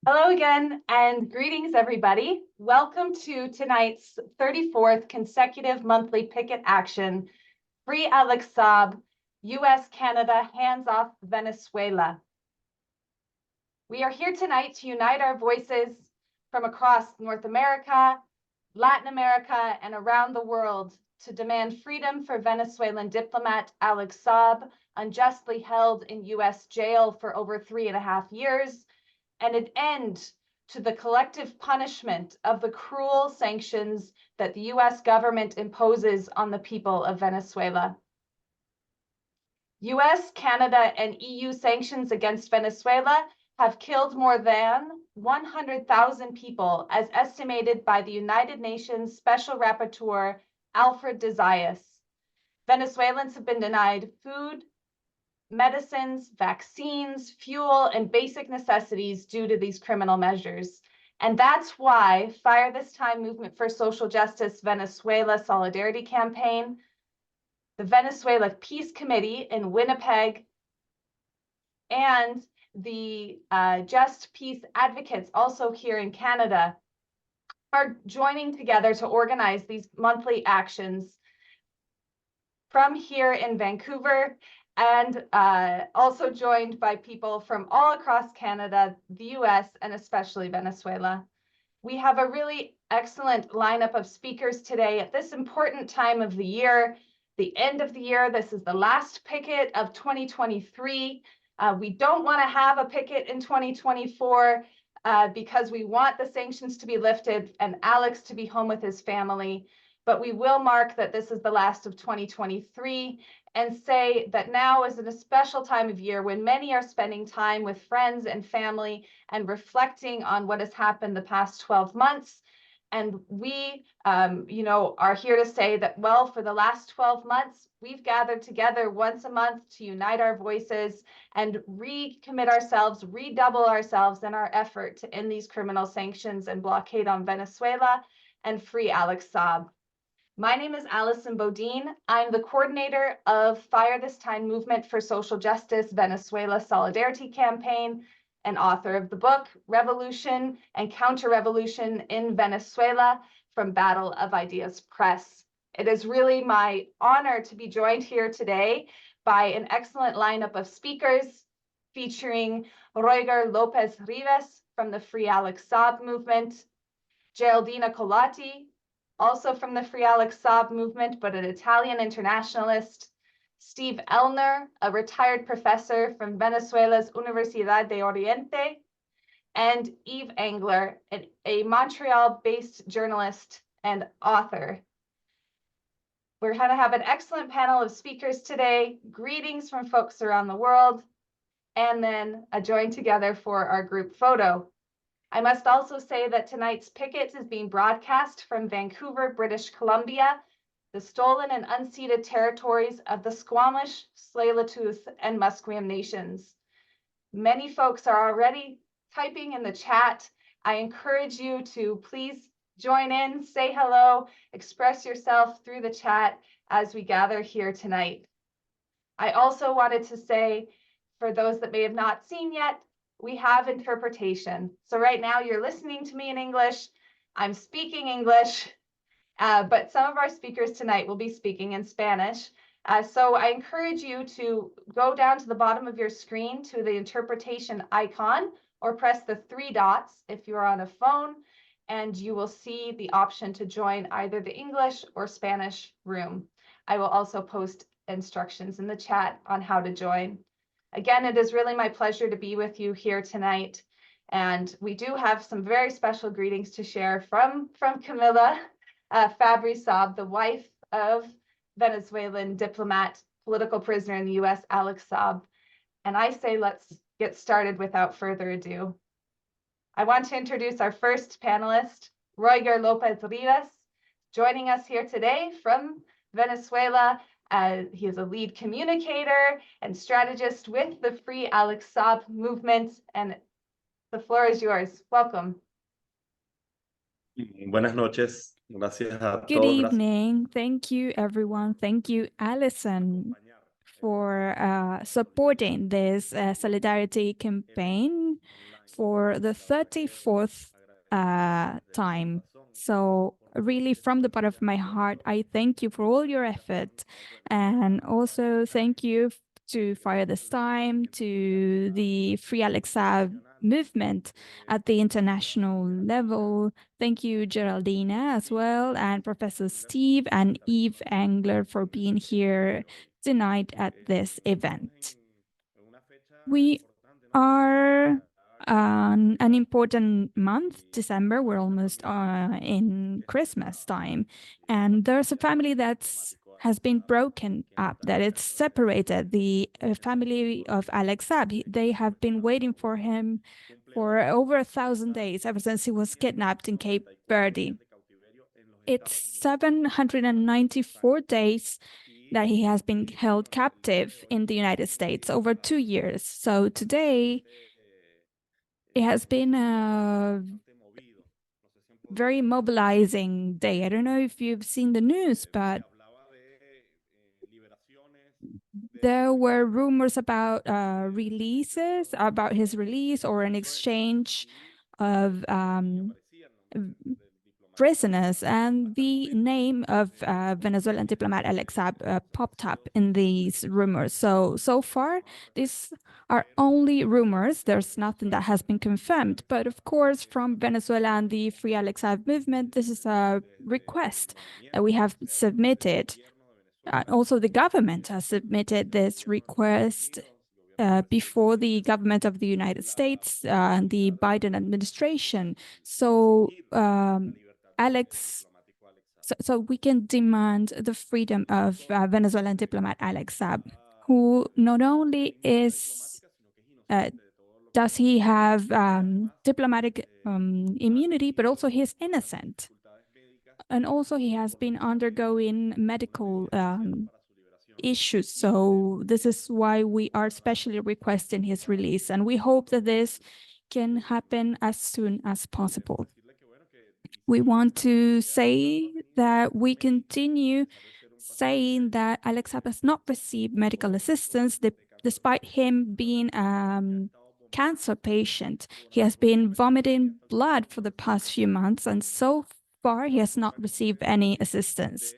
Hello again, and greetings, everybody. Welcome to tonight's 34th consecutive monthly picket action, Free Alex Saab, US-Canada Hands Off Venezuela. We are here tonight to unite our voices from across North America, Latin America, and around the world to demand freedom for Venezuelan diplomat Alex Saab, unjustly held in US jail for over 3.5 years, and an end to the collective punishment of the cruel sanctions that the US government imposes on the people of Venezuela. US, Canada, and EU sanctions against Venezuela have killed more than 100,000 people, as estimated by the United Nations Special Rapporteur Alfred de Zayas. Venezuelans have been denied food, medicines, vaccines, fuel, and basic necessities due to these criminal measures. And that's why Fire This Time Movement for Social Justice Venezuela Solidarity Campaign, the Venezuela Peace Committee in Winnipeg, and the Just Peace Advocates also here in Canada are joining together to organize these monthly actions from here in Vancouver, and also joined by people from all across Canada, the US, and especially Venezuela. We have a really excellent lineup of speakers today at this important time of the year, the end of the year. This is the last picket of 2023. We don't want to have a picket in 2024 because we want the sanctions to be lifted and Alex to be home with his family. But we will mark that this is the last of 2023 and say that now is a special time of year when many are spending time with friends and family and reflecting on what has happened the past 12 months. And we, are here to say that, well, for the last 12 months, we've gathered together once a month to unite our voices and recommit ourselves, redouble ourselves in our effort to end these criminal sanctions and blockade on Venezuela and free Alex Saab. My name is Allison Bodine. I'm the coordinator of Fire This Time Movement for Social Justice Venezuela Solidarity Campaign and author of the book, Revolution and Counter-Revolution in Venezuela from Battle of Ideas Press. It is really my honor to be joined here today by an excellent lineup of speakers featuring Roiger Lopez Rivas from the Free Alex Saab Movement, Geraldina Colotti, also from the Free Alex Saab Movement, but an Italian internationalist, Steve ELLNER, a retired professor from Venezuela's Universidad de Oriente, and YVES ENGLER, a Montreal-based journalist and author. We're going to have an excellent panel of speakers today, greetings from folks around the world, and then a join together for our group photo. I must also say that tonight's picket is being broadcast from Vancouver, British Columbia, the stolen and unceded territories of the Squamish, Tsleil-Waututh, and Musqueam nations. Many folks are already typing in the chat. I encourage you to please join in, say hello, express yourself through the chat as we gather here tonight. I also wanted to say, for those that may have not seen yet, we have interpretation. So right now you're listening to me in English, I'm speaking English, but some of our speakers tonight will be speaking in Spanish. So I encourage you to go down to the bottom of your screen to the interpretation icon or press the 3 dots if you're on a phone, and you will see the option to join either the English or Spanish room. I will also post instructions in the chat on how to join. Again, it is really my pleasure to be with you here tonight. And we do have some very special greetings to share from CAMILLA FABRI SAAB, the wife of Venezuelan diplomat, political prisoner in the US, Alex Saab. And I say, let's get started without further ado. I want to introduce our first panelist, Roiger Lopez Rivas, joining us here today from Venezuela. He is a lead communicator and strategist with the Free Alex Saab Movement, and the floor is yours. Welcome. Buenas noches. Gracias a Good todos. evening. Thank you, everyone. Thank you, Allison, for supporting this solidarity campaign for the 34th time. So really, from the bottom of my heart, I thank you for all your effort, and also thank you to Fire This Time, to the Free Alex Saab movement at the international level. Thank you, Geraldina, as well, and Professor Steve and Yves Engler for being here tonight at this event. We are an important month, December. We're almost in Christmas time, and there's a family that's has been broken up, that it's separated. The family of Alex Saab, they have been waiting for him for over 1,000 days, ever since he was kidnapped in Cape Verde. It's 794 days that he has been held captive in the United States, over 2 years. So today, it has been a very mobilizing day. I don't know if you've seen the news, but there were rumors about releases, about his release or an exchange of prisoners, and the name of Venezuelan diplomat Alex Saab popped up in these rumors. So far, these are only rumors. There's nothing that has been confirmed. But of course, from Venezuela and the Free Alex Saab movement, this is a request that we have submitted. Also, the government has submitted this request before the government of the United States and the Biden administration. So so we can demand the freedom of Venezuelan diplomat Alex Saab, who not only does he have diplomatic immunity, but also he's innocent. And also he has been undergoing medical issues. So this is why we are specially requesting his release. And we hope that this can happen as soon as possible. We want to say that we continue saying that Alex Saab has not received medical assistance despite him being cancer patient. He has been vomiting blood for the past few months, and so far he has not received any assistance.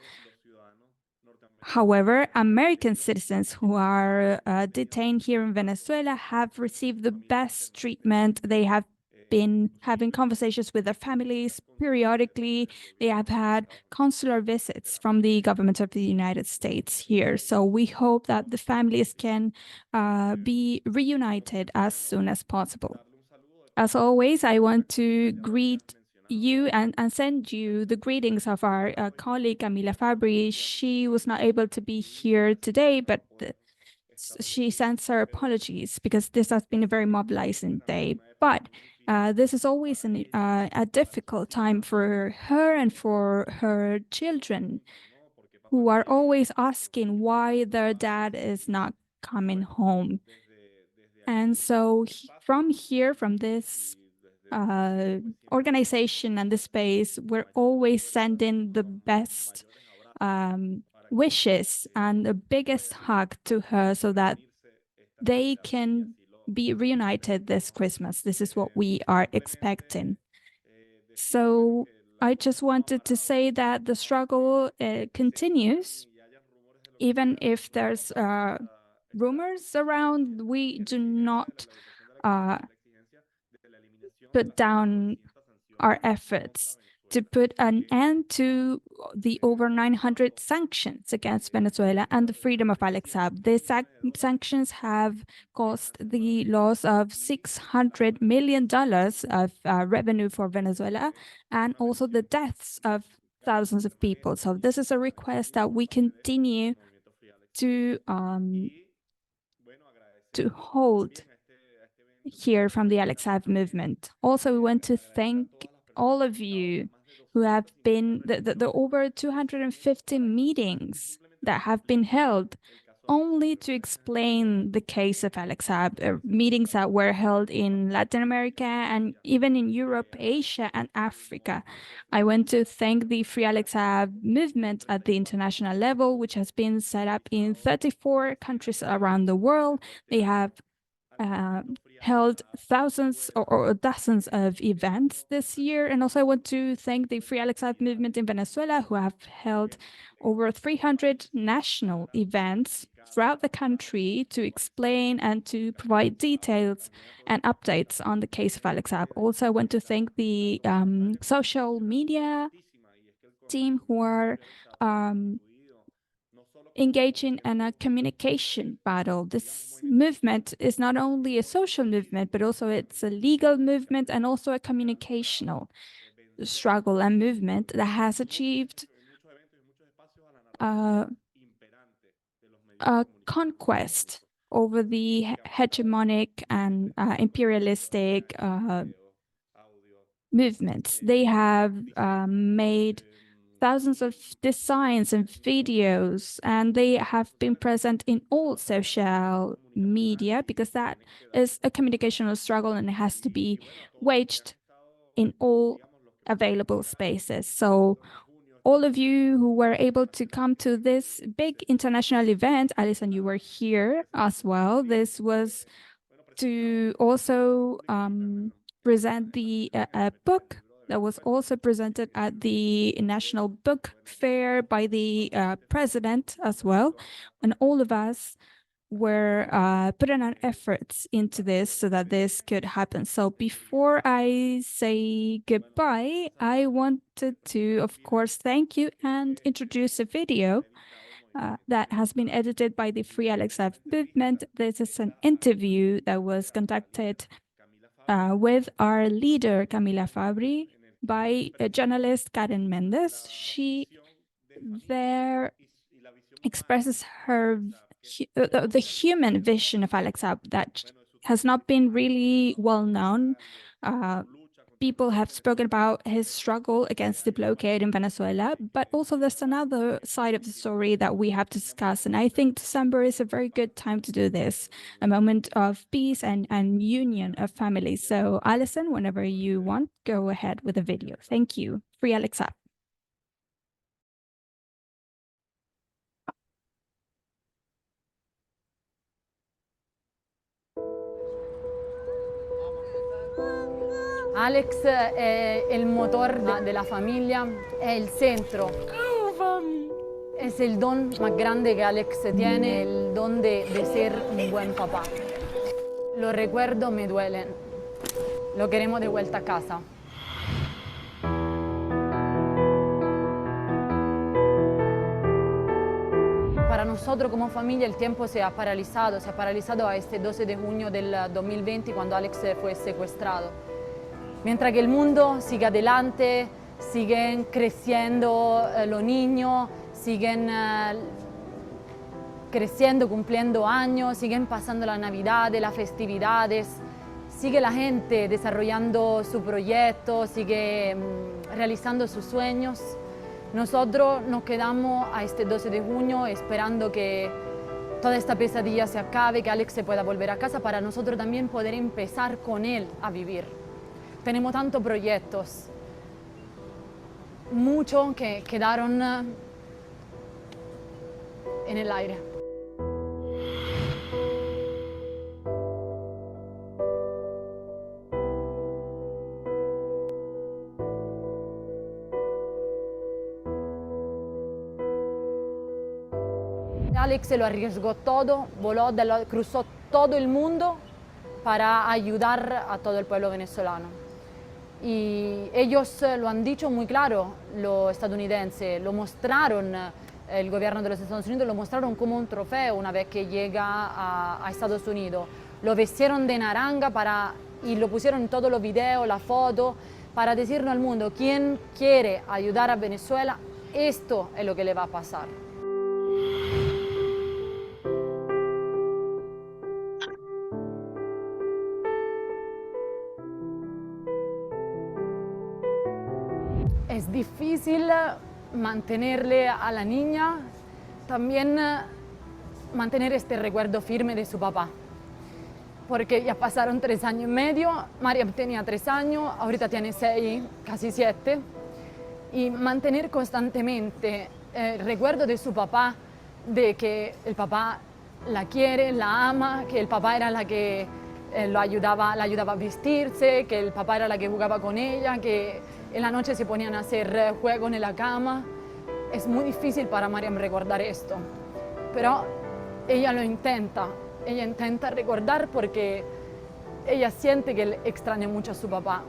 However, American citizens who are detained here in Venezuela have received the best treatment. They have been having conversations with their families periodically. They have had consular visits from the government of the United States here. So we hope that the families can be reunited as soon as possible. As always, I want to greet you and send you the greetings of our colleague Camilla Fabri. She was not able to be here today, but she sends her apologies because this has been a very mobilizing day. But this is always a difficult time for her and for her children, who are always asking why their dad is not coming home. And so from this organization and the space, we're always sending the best wishes and the biggest hug to her so that they can be reunited this Christmas. This is what we are expecting. So I just wanted to say that the struggle continues. Even if there's rumors around, we do not put down our efforts to put an end to the over 900 sanctions against Venezuela and the freedom of Alex Saab. These sanctions have caused the loss of $600 million of revenue for Venezuela, and also the deaths of thousands of people. So this is a request that we continue to hold here from the Alex Saab movement. Also, we want to thank all of you who have been the over 250 meetings that have been held only to explain the case of Alex Saab, meetings that were held in Latin America and even in Europe, Asia, and Africa. I want to thank the Free Alex Saab movement at the international level, which has been set up in 34 countries around the world. They have held thousands or dozens of events this year. And also I want to thank the Free Alex Saab Movement in Venezuela, who have held over 300 national events throughout the country to explain and to provide details and updates on the case of Alex Saab. Also, I want to thank the social media team who are engaging in a communication battle. This movement is not only a social movement, but also it's a legal movement and also a communicational struggle and movement that has achieved a conquest over the hegemonic and imperialistic movements. They have made thousands of designs and videos, and they have been present in all social media because that is a communicational struggle and it has to be waged in all available spaces. So all of you who were able to come to this big international event, Alison, you were here as well. This was to also present the book that was also presented at the National Book Fair by the president as well. And all of us were putting our efforts into this so that this could happen. So before I say goodbye, I wanted to, of course, thank you and introduce a video that has been edited by the Free Alex Saab Movement. This is an interview that was conducted with our leader, Camilla Fabri, by a journalist, Karen Mendez. She there expresses her the human vision of Alex Saab that has not been really well known. People have spoken about his struggle against the blockade in Venezuela, but also there's another side of the story that we have to discuss. And I think December is a very good time to do this, a moment of peace and union of families. So Alison, whenever you want, go ahead with the video. Thank you. Free Alex Saab. Alex è el motor de la familia, è el centro. Es el don más grande que Alex tiene, el don de ser un buen papá. Los recuerdos me duelen. Lo queremos de vuelta a casa. Para nosotros como familia el tiempo se ha paralizado a este 12 de junio del 2020 cuando Alex fue secuestrado. Mientras que el mundo sigue adelante, siguen creciendo los niños, siguen creciendo, cumpliendo años, siguen pasando la Navidad, las festividades, sigue la gente desarrollando su proyecto, sigue realizando sus sueños. Nosotros nos quedamos a este 12 de junio esperando que toda esta pesadilla se acabe, que Alex se pueda volver a casa para nosotros también poder empezar con él a vivir. Tenemos tantos proyectos, muchos que quedaron en el aire. Alex se lo arriesgó todo, voló, cruzó todo el mundo para ayudar a todo el pueblo venezolano. Y ellos lo han dicho muy claro, los estadounidenses, lo mostraron, el gobierno de los Estados Unidos lo mostraron como un trofeo una vez que llega a Estados Unidos. Lo vistieron de naranja y lo pusieron en todos los videos, la foto, para decirnos al mundo, quien quiere ayudar a Venezuela, esto es lo que le va a pasar. Es difícil mantenerle a la niña, también mantener este recuerdo firme de su papá. Porque ya pasaron 3 años y medio, Mariam tenía 3 años, ahorita tiene 6, casi 7. Y mantener constantemente el recuerdo de su papá, de que el papá la quiere, la ama, que el papá era la que la ayudaba a vestirse, que el papá era la que jugaba con ella, que en la noche se ponían a hacer juegos en la cama. Es muy difícil para Mariam recordar esto, pero ella lo intenta. Ella intenta recordar porque ella siente que extraña mucho a su papá,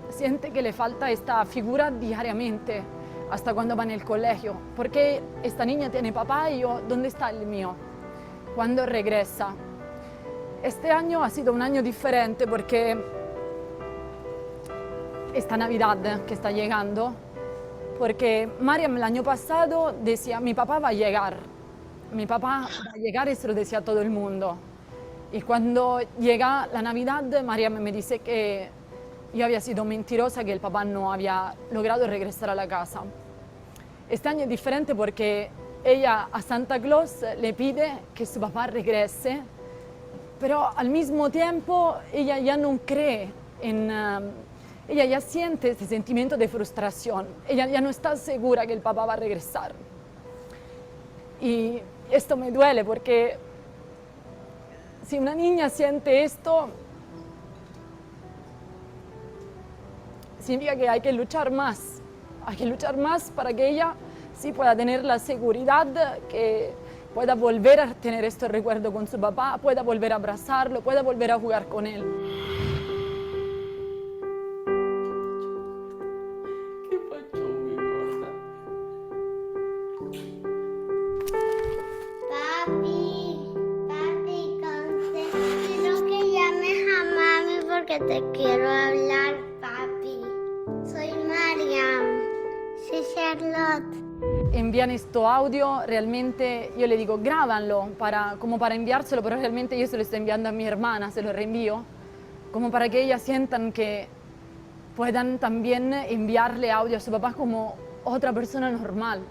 siente que le falta esta figura diariamente, hasta cuando va en el colegio, porque esta niña tiene papá y yo, ¿dónde está el mío? ¿Cuándo regresa? Este año ha sido un año diferente porque esta Navidad que está llegando, porque Mariam el año pasado decía, mi papá va a llegar y se lo decía a todo el mundo. Y cuando llega la Navidad, Mariam me dice que yo había sido mentirosa, que el papá no había logrado regresar a la casa. Este año es diferente porque ella a Santa Claus le pide que su papá regrese, pero al mismo tiempo ella ya no cree en... ella ya siente ese sentimiento de frustración, ella ya no está segura que el papá va a regresar. Y esto me duele porque si una niña siente esto, significa que hay que luchar más para que ella sí pueda tener la seguridad, que pueda volver a tener este recuerdo con su papá, pueda volver a abrazarlo, pueda volver a jugar con él. Quiero que llames a mami porque te quiero hablar, papi. Soy Mariam. Soy Charlotte. Envían esto audio, realmente yo le digo grábanlo como para enviárselo, pero realmente yo se lo estoy enviando a mi hermana, se lo reenvío, como para que ellas sientan que puedan también enviarle audio a su papá como otra persona normal.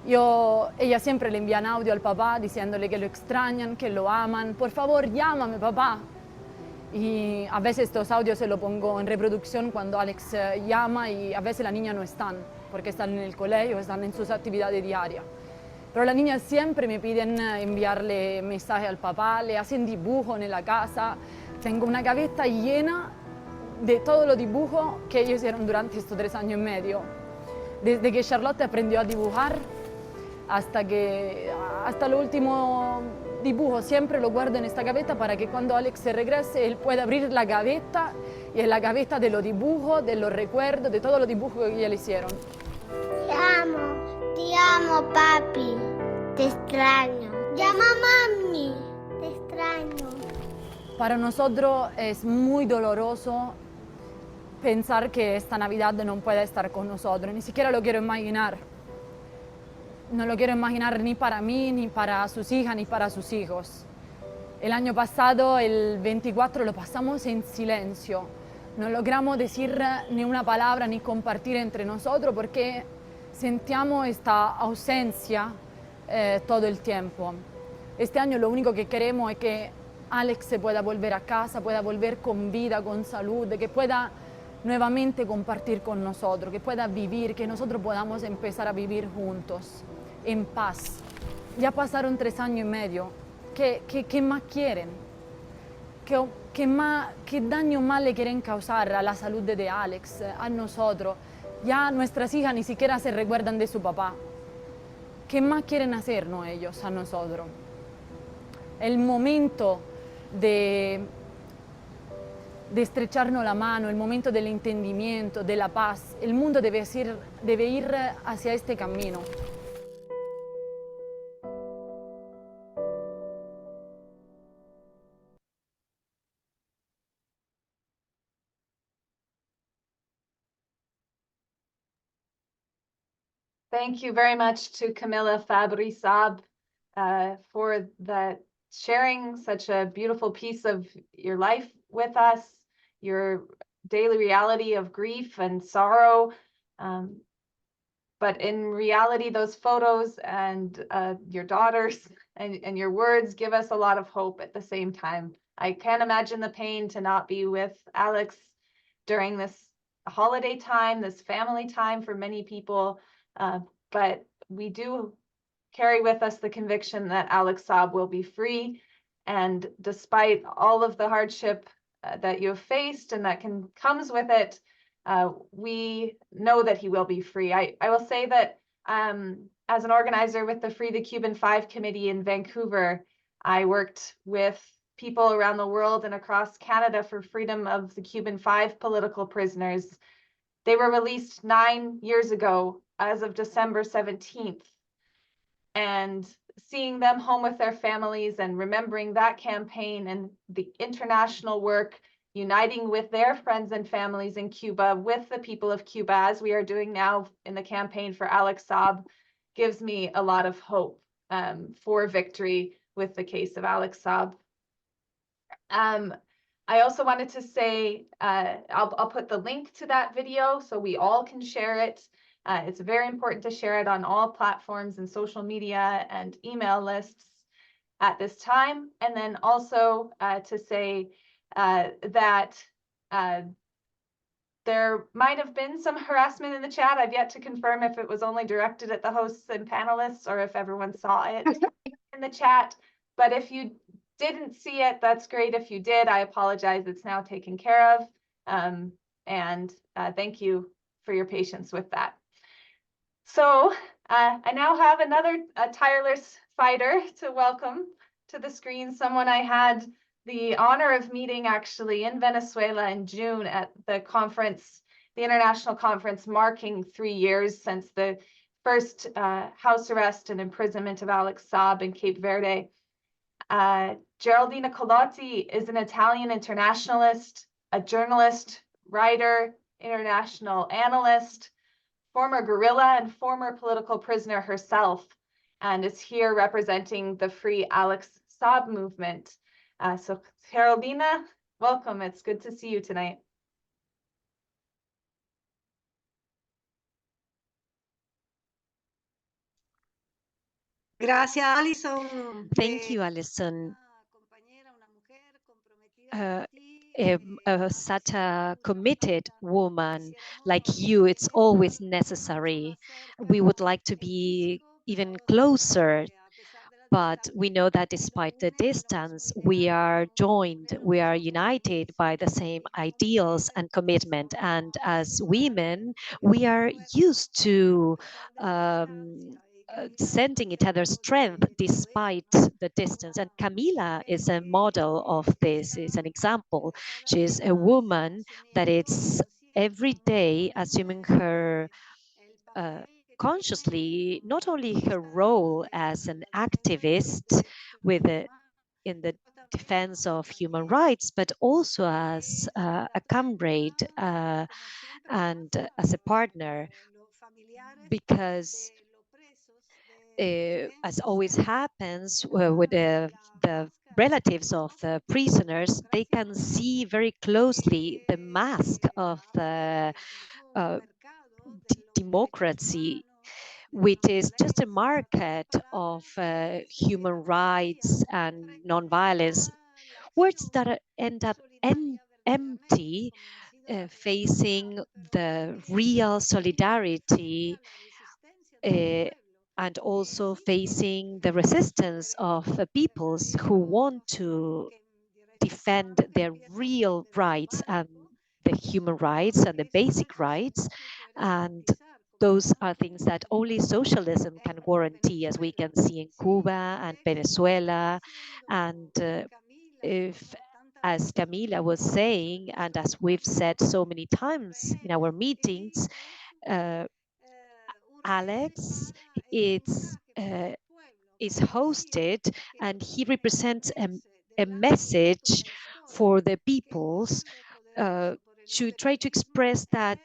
Ella siempre le envían audio al papá diciéndole que lo extrañan, que lo aman. Por favor, llámame, papá. Y a veces estos audios se los pongo en reproducción cuando Alex llama y a veces la niña no están, porque están en el colegio, están en sus actividades diarias. Pero las niñas siempre me piden enviarle mensajes al papá, le hacen dibujos en la casa. Tengo una gaveta llena de todos los dibujos que ellos hicieron durante estos 3 años y medio. Desde que Charlotte aprendió a dibujar hasta el último dibujo, siempre lo guardo en esta gaveta para que cuando Alex se regrese, él pueda abrir la gaveta y en la gaveta de los dibujos, de los recuerdos, de todos los dibujos que le hicieron. Te amo, papi. Te extraño. Llama a mami. Te extraño. Para nosotros es muy doloroso pensar que esta Navidad no pueda estar con nosotros, ni siquiera lo quiero imaginar. No lo quiero imaginar ni para mí, ni para sus hijas, ni para sus hijos. El año pasado, el 24, lo pasamos en silencio. No logramos decir ni una palabra, ni compartir entre nosotros, porque sentíamos esta ausencia todo el tiempo. Este año lo único que queremos es que Alex se pueda volver a casa, pueda volver con vida, con salud, que pueda nuevamente compartir con nosotros, que pueda vivir, que nosotros podamos empezar a vivir juntos, en paz. Ya pasaron 3 años y medio. ¿Qué más quieren? ¿Qué daño más le quieren causar a la salud de Alex, a nosotros? Ya nuestras hijas ni siquiera se recuerdan de su papá. ¿Qué más quieren hacernos ellos a nosotros? El momento de estrecharnos la mano, el momento del entendimiento, de la paz. El mundo debe ir hacia este camino. Thank you very much to CAMILLA FABRI SAAB for sharing such a beautiful piece of your life with us, your daily reality of grief and sorrow. But in reality, those photos and your daughters and your words give us a lot of hope at the same time. I can't imagine the pain to not be with Alex during this holiday time, this family time for many people. But we do carry with us the conviction that Alex Saab will be free And despite all of the hardship that you have faced and that comes with it, we know that he will be free. I will say that as an organizer with the Free the Cuban 5 committee in Vancouver, I worked with people around the world and across Canada for freedom of the Cuban 5 political prisoners. They were released 9 years ago as of December 17th. And seeing them home with their families and remembering that campaign and the international work, uniting with their friends and families in Cuba, with the people of Cuba, as we are doing now in the campaign for Alex Saab, gives me a lot of hope for victory with the case of Alex Saab. I also wanted to say, I'll put the link to that video so we all can share it. It's very important to share it on all platforms and social media and email lists at this time. And then also to say that there might have been some harassment in the chat. I've yet to confirm if it was only directed at the hosts and panelists or if everyone saw it in the chat. But if you didn't see it, that's great. If you did, I apologize. It's now taken care of. And thank you for your patience with that. So I now have another tireless fighter to welcome to the screen, someone I had the honor of meeting actually in Venezuela in June at the conference, the international conference marking 3 years since the first house arrest and imprisonment of Alex Saab in Cape Verde. Geraldina Colotti is an Italian internationalist, a journalist, writer, international analyst, former guerrilla and former political prisoner herself, and is here representing the Free Alex Saab movement. So Geraldina, welcome. It's good to see you tonight. Gracias, Alison. Thank you, Alison. Such a committed woman like you, it's always necessary. We would like to be even closer, but we know that despite the distance, we are joined, we are united by the same ideals and commitment. And as women, we are used to sending each other strength despite the distance. And Camilla is a model of this, is an example. She is a woman that is every day assuming her consciously, not only her role as an activist in the defense of human rights, but also as a comrade and as a partner, because as always happens with the relatives of the prisoners, they can see very closely the mask of the democracy, which is just a market of human rights and nonviolence, words that end up empty, facing the real solidarity and also facing the resistance of peoples who want to defend their real rights and the human rights and the basic rights. And those are things that only socialism can guarantee, as we can see in Cuba and Venezuela. And if, as Camilla was saying, and as we've said so many times in our meetings, Alex is hosted, and he represents a message for the peoples to try to express that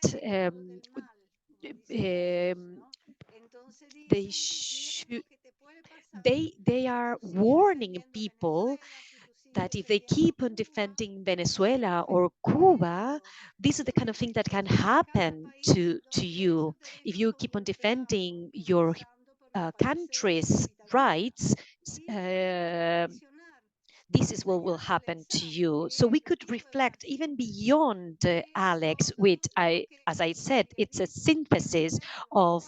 they are warning people that if they keep on defending Venezuela or Cuba, this is the kind of thing that can happen to you. If you keep on defending your country's rights, this is what will happen to you. So we could reflect even beyond Alex, with, as I said, it's a synthesis of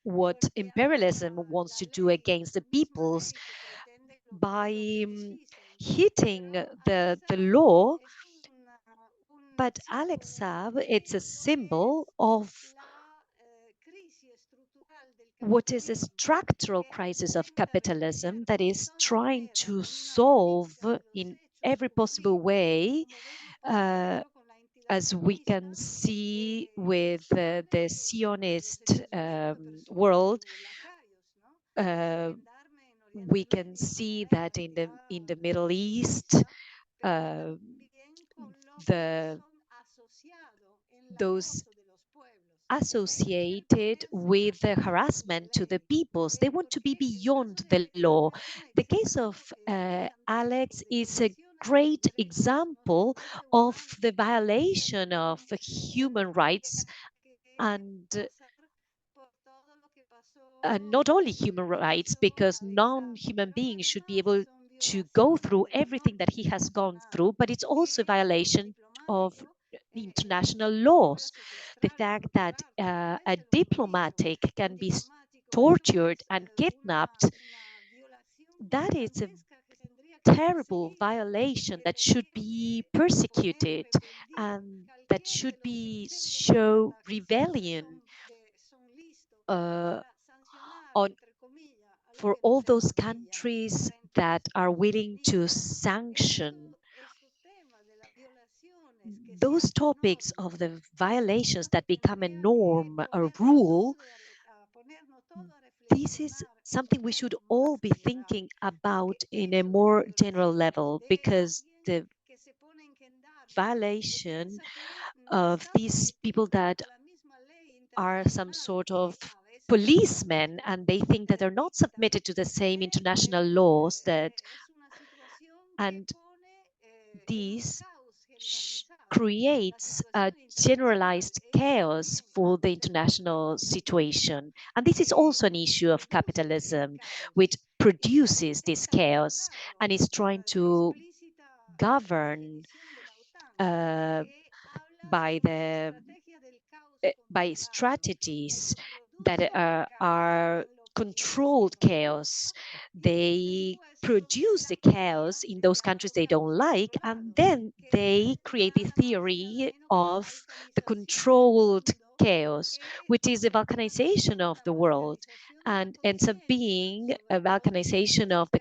what imperialism wants to do against the peoples by hitting the law. But Alex Saab, it's a symbol of what is a structural crisis of capitalism that is trying to solve in every possible way, as we can see with the Zionist world. We can see that in the Middle East, those associated with the harassment to the peoples. They want to be beyond the law. The case of Alex is a great example of the violation of human rights, and not only human rights, because non-human beings should be able to go through everything that he has gone through, but it's also a violation of international laws. The fact that a diplomatic can be tortured and kidnapped, that is a terrible violation that should be persecuted, and that should be show rebellion for all those countries that are willing to sanction those topics of the violations that become a norm, a rule. This is something we should all be thinking about in a more general level, because the violation of these people that are some sort of policemen, and they think that they're not submitted to the same international laws, and this creates a generalized chaos for the international situation. And this is also an issue of capitalism, which produces this chaos and is trying to govern by strategies that are controlled chaos. They produce the chaos in those countries they don't like, and then they create the theory of the controlled chaos, which is the balkanization of the world, and ends up being a balkanization of the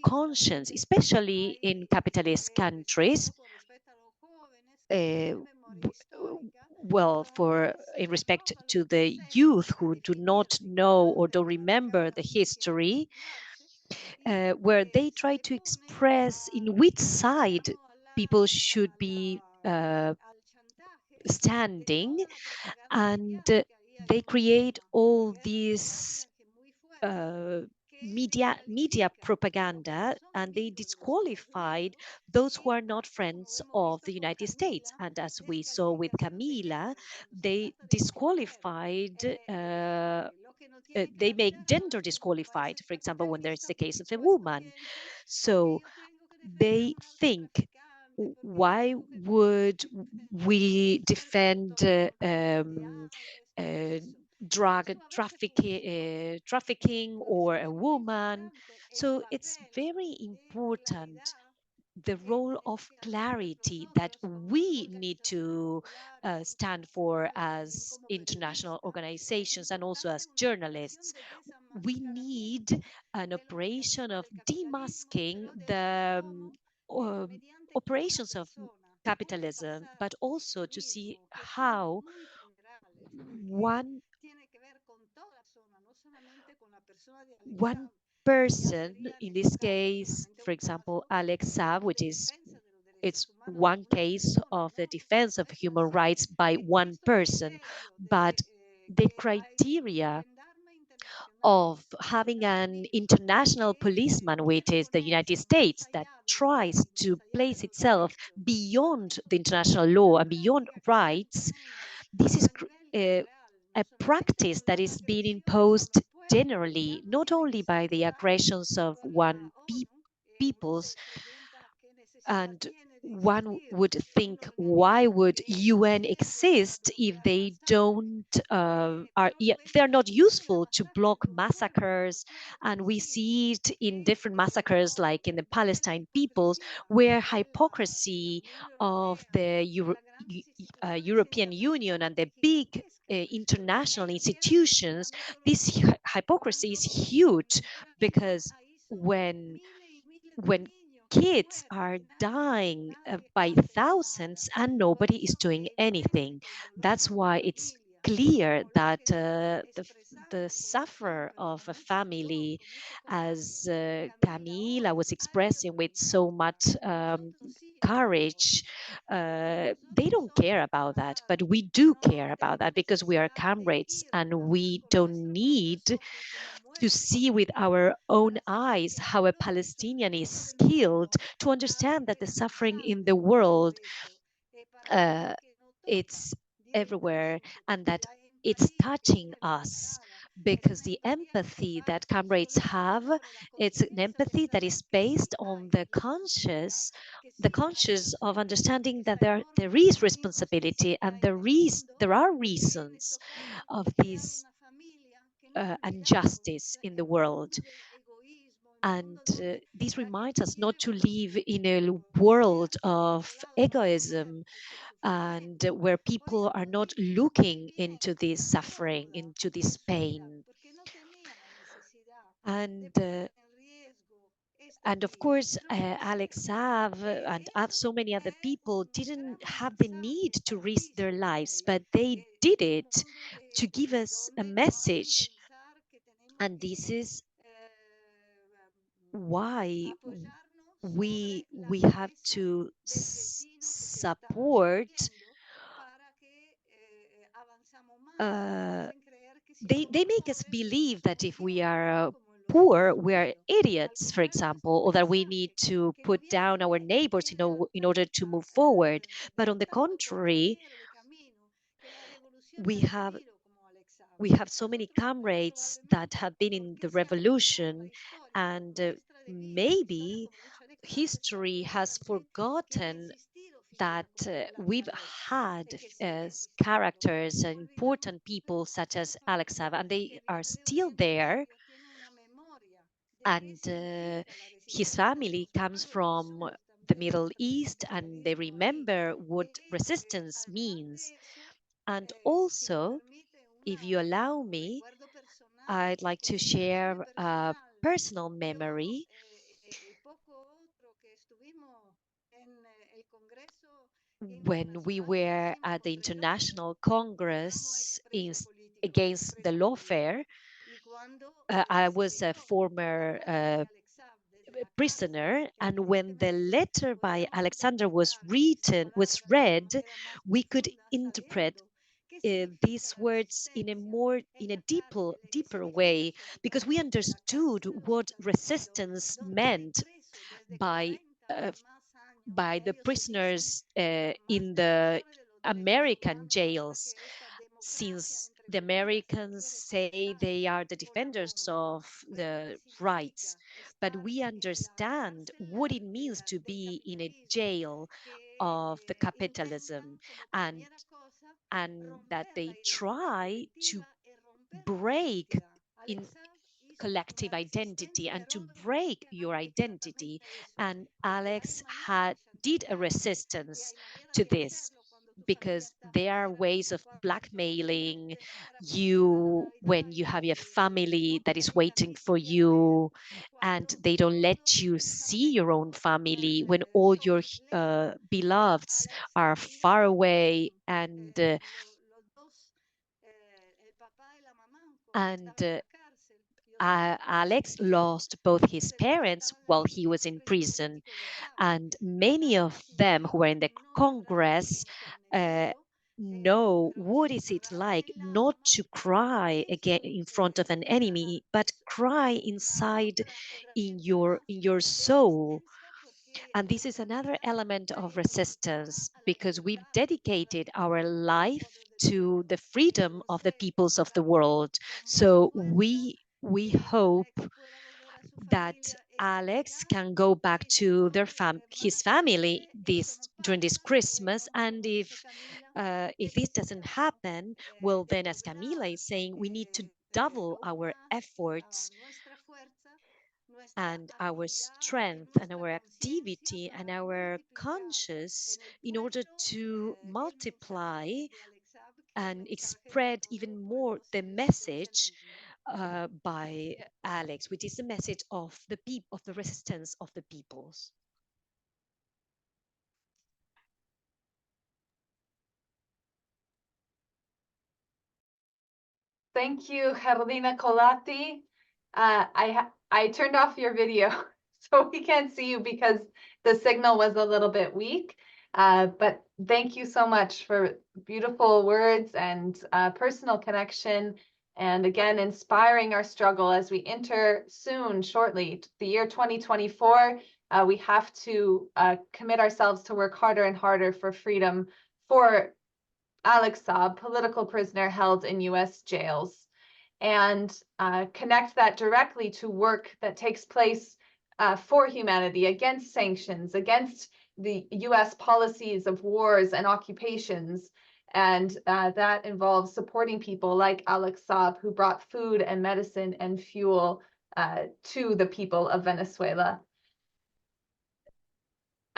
conscience, especially in capitalist countries. Well, in respect to the youth who do not know or don't remember the history, where they try to express in which side people should be standing, and they create all these media propaganda, and they disqualified those who are not friends of the United States. And as we saw with Camilla, they disqualified, they make gender disqualified, for example, when there's the case of a woman. So they think, why would we defend drug trafficking or a woman? So it's very important, the role of clarity that we need to stand for as international organizations and also as journalists. We need an operation of demasking the operations of capitalism, but also to see how one person, in this case, for example, Alex Saab, which is it's one case of the defense of human rights by one person, but the criteria of having an international policeman, which is the United States, that tries to place itself beyond the international law and beyond rights, this is a practice that is being imposed generally, not only by the aggressions of one peoples, and one would think, why would UN exist if they don't if they're not useful to block massacres? And we see it in different massacres, like in the Palestine peoples, where hypocrisy of the European Union and the big international institutions, this hypocrisy is huge, because when kids are dying by thousands and nobody is doing anything. That's why it's clear that the sufferer of a family, as Camila was expressing with so much courage, they don't care about that, but we do care about that, because we are comrades and we don't need to see with our own eyes how a Palestinian is killed to understand that the suffering in the world, it's everywhere, and that it's touching us, because the empathy that comrades have, it's an empathy that is based on the conscious of understanding that there is responsibility, and there are reasons of this injustice in the world. And this reminds us not to live in a world of egoism, and where people are not looking into this suffering, into this pain. And of course, Alex Saab and so many other people didn't have the need to risk their lives, but they did it to give us a message. And this is why we have to support. They make us believe that if we are poor, we are idiots, for example, or that we need to put down our neighbors, in order to move forward. But on the contrary, we have so many comrades that have been in the revolution, and maybe history has forgotten that we've had characters and important people such as Alex Saab, and they are still there. And his family comes from the Middle East, and they remember what resistance means. And also, if you allow me, I'd like to share a personal memory. When we were at the International Congress against the lawfare, I was a former prisoner, and when the letter by Alexander was read, we could interpret these words in a deeper way, because we understood what resistance meant by the prisoners in the American jails, since the Americans say they are the defenders of the rights. But we understand what it means to be in a jail of the capitalism, and that they try to break in collective identity and to break your identity. And Alex did a resistance to this, because there are ways of blackmailing you when you have a family that is waiting for you, and they don't let you see your own family when all your beloveds are far away, and Alex lost both his parents while he was in prison, and many of them who were in the Congress know what is it like not to cry again in front of an enemy, but cry inside in your soul. And this is another element of resistance, because we've dedicated our life to the freedom of the peoples of the world. So we hope that Alex can go back to his family during this Christmas. And if this doesn't happen, well, then as Camilla is saying, we need to double our efforts and our strength and our activity and our conscience in order to multiply and spread even more the message by Alex, which is the message of the resistance of the peoples. Thank you, Geraldina Colotti. I turned off your video, so we can't see you because the signal was a little bit weak. But thank you so much for beautiful words and personal connection. And again, inspiring our struggle as we enter soon, shortly, the year 2024. We have to commit ourselves to work harder and harder for freedom for Alex Saab, political prisoner held in US jails, and connect that directly to work that takes place for humanity, against sanctions, against the US policies of wars and occupations. And that involves supporting people like Alex Saab, who brought food and medicine and fuel to the people of Venezuela.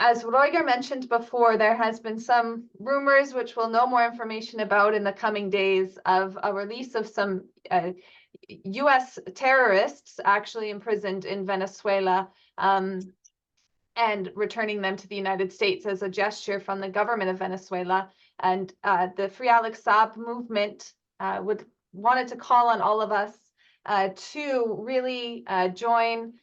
As Roger mentioned before, there has been some rumors, which we'll know more information about in the coming days, of a release of some US terrorists actually imprisoned in Venezuela, and returning them to the United States as a gesture from the government of Venezuela. And the Free Alex Saab movement wanted to call on all of us to really join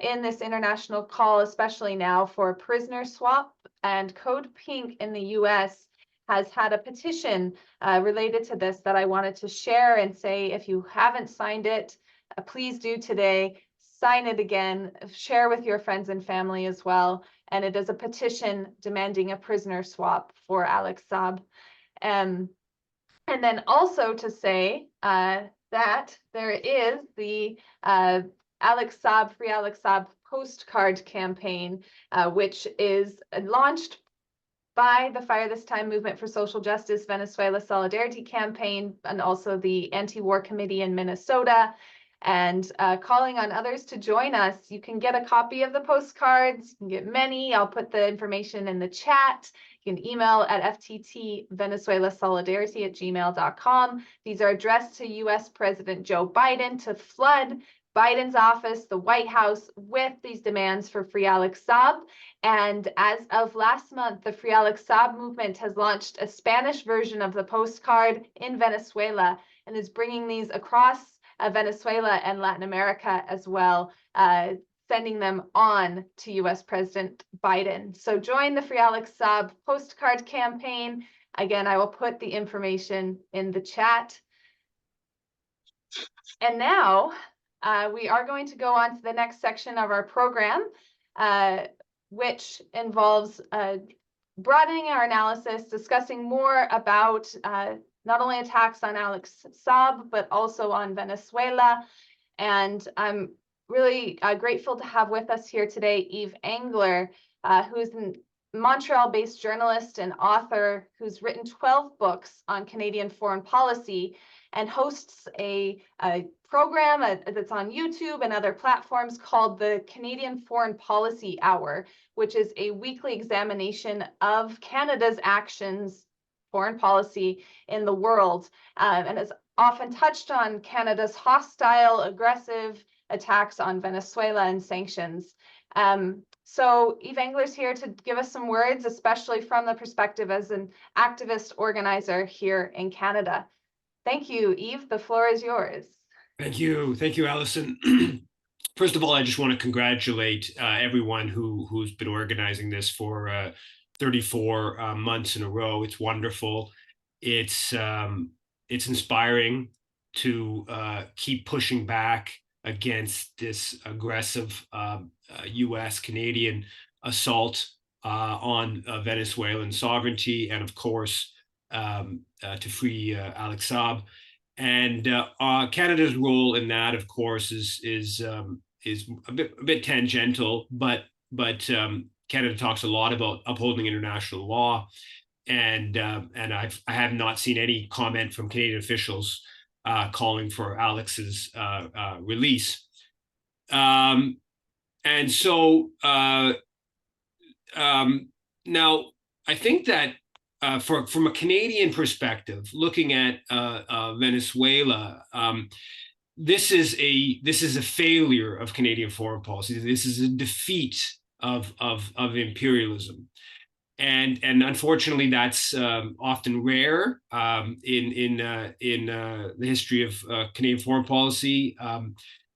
in this international call, especially now for prisoner swap. And Code Pink in the US has had a petition related to this that I wanted to share and say, if you haven't signed it, please do today. Sign it again, share with your friends and family as well. And it is a petition demanding a prisoner swap for Alex Saab. And then also to say that there is the Alex Saab, Free Alex Saab postcard campaign, which is launched by the Fire This Time Movement for Social Justice Venezuela Solidarity Campaign, and also the Anti-War Committee in Minnesota, and calling on others to join us. You can get a copy of the postcards, you can get many. I'll put the information in the chat. You can email at fttvenezuelasolidarity@gmail.com. These are addressed to US President Joe Biden to flood Biden's office, the White House, with these demands for Free Alex Saab. And as of last month, the Free Alex Saab movement has launched a Spanish version of the postcard in Venezuela and is bringing these across Venezuela and Latin America as well, sending them on to US President Biden. So join the Free Alex Saab postcard campaign. Again, I will put the information in the chat. And now we are going to go on to the next section of our program, which involves broadening our analysis, discussing more about not only attacks on Alex Saab, but also on Venezuela. And I'm really grateful to have with us here today YVES ENGLER, who is a Montreal-based journalist and author who's written 12 books on Canadian foreign policy and hosts a program that's on YouTube and other platforms called the Canadian Foreign Policy Hour, which is a weekly examination of Canada's actions, foreign policy in the world, and has often touched on Canada's hostile, aggressive attacks on Venezuela and sanctions. So YVES ENGLER's here to give us some words, especially from the perspective as an activist organizer here in Canada. Thank you, YVES. The floor is yours. Thank you, Alison. First of all, I just want to congratulate everyone who's been organizing this for 34 months in a row. It's wonderful. It's inspiring to keep pushing back against this aggressive US-Canadian assault on Venezuelan sovereignty, and of course to free Alex Saab. And Canada's role in that, of course, is a bit tangential, but Canada talks a lot about upholding international law, and I have not seen any comment from Canadian officials calling for Alex's release. And so now I think that from a Canadian perspective, looking at Venezuela, this is a failure of Canadian foreign policy. This is a defeat of imperialism. And unfortunately, that's often rare in the history of Canadian foreign policy.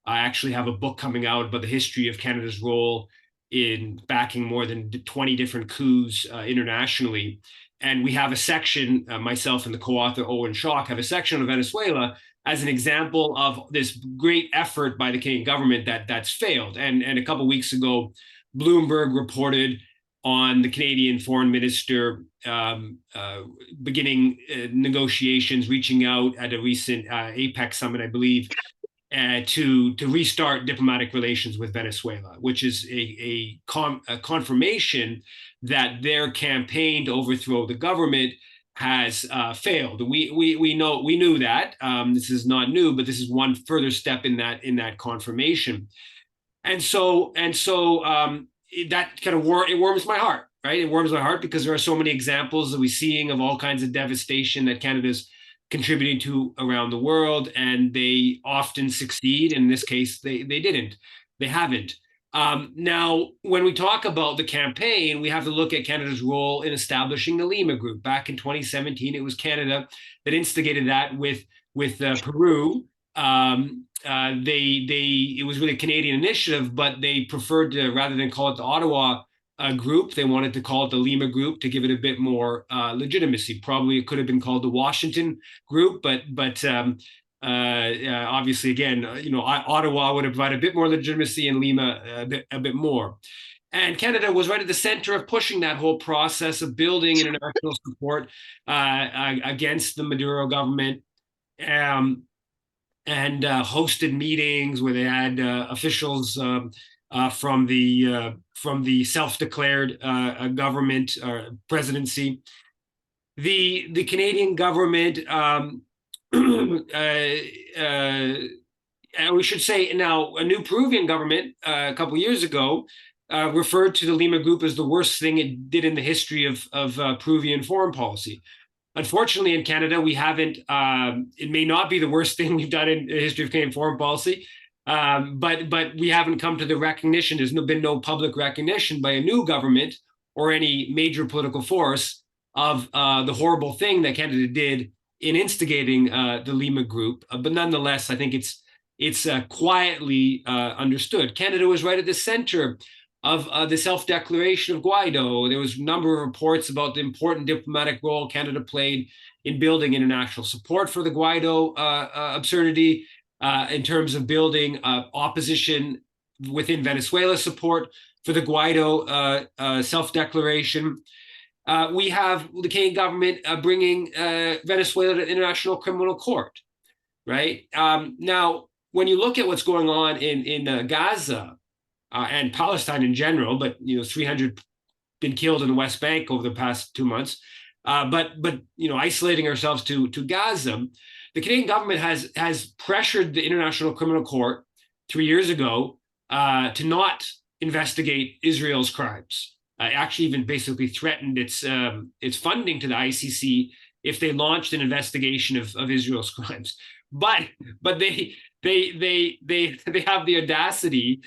I actually have a book coming out about the history of Canada's role in backing more than 20 different coups internationally. And we have a section, myself and the co-author Owen Schock have a section on Venezuela as an example of this great effort by the Canadian government that's failed. And a couple of weeks ago, Bloomberg reported on the Canadian foreign minister beginning negotiations, reaching out at a recent APEC summit, I believe, to restart diplomatic relations with Venezuela, which is a confirmation that their campaign to overthrow the government has failed. We knew that. This is not new, but this is one further step in that confirmation. And so that kind of it warms my heart, right? It warms my heart because there are so many examples that we're seeing of all kinds of devastation that Canada's contributing to around the world, and they often succeed. In this case, they didn't. They haven't. Now, when we talk about the campaign, we have to look at Canada's role in establishing the Lima Group. Back in 2017, it was Canada that instigated that with Peru. It was really a Canadian initiative, but they preferred to, rather than call it the Ottawa group, they wanted to call it the Lima Group to give it a bit more legitimacy. Probably it could have been called the Washington Group, but obviously, again, Ottawa would have provided a bit more legitimacy and Lima a bit more. And Canada was right at the center of pushing that whole process of building international support against the Maduro government, and hosted meetings where they had officials from the self-declared government presidency. The Canadian government, we should say now, a new Peruvian government a couple of years ago referred to the Lima Group as the worst thing it did in the history of Peruvian foreign policy. Unfortunately, in Canada, we haven't. It may not be the worst thing we've done in the history of Canadian foreign policy, but we haven't come to the recognition. There's been no public recognition by a new government or any major political force of the horrible thing that Canada did in instigating the Lima Group. But nonetheless, I think it's quietly understood. Canada was right at the center of the self-declaration of Guaido. There was a number of reports about the important diplomatic role Canada played in building international support for the Guaido absurdity, in terms of building opposition within Venezuela support for the Guaido self-declaration. We have the Canadian government bringing Venezuela to the International Criminal Court, right? Now, when you look at what's going on in Gaza, and Palestine in general, but 300 been killed in the West Bank over the past 2 months. But isolating ourselves to Gaza, the Canadian government has pressured the International Criminal Court 3 years ago to not investigate Israel's crimes. Actually, even basically threatened its funding to the ICC if they launched an investigation of Israel's crimes. But they have the audacity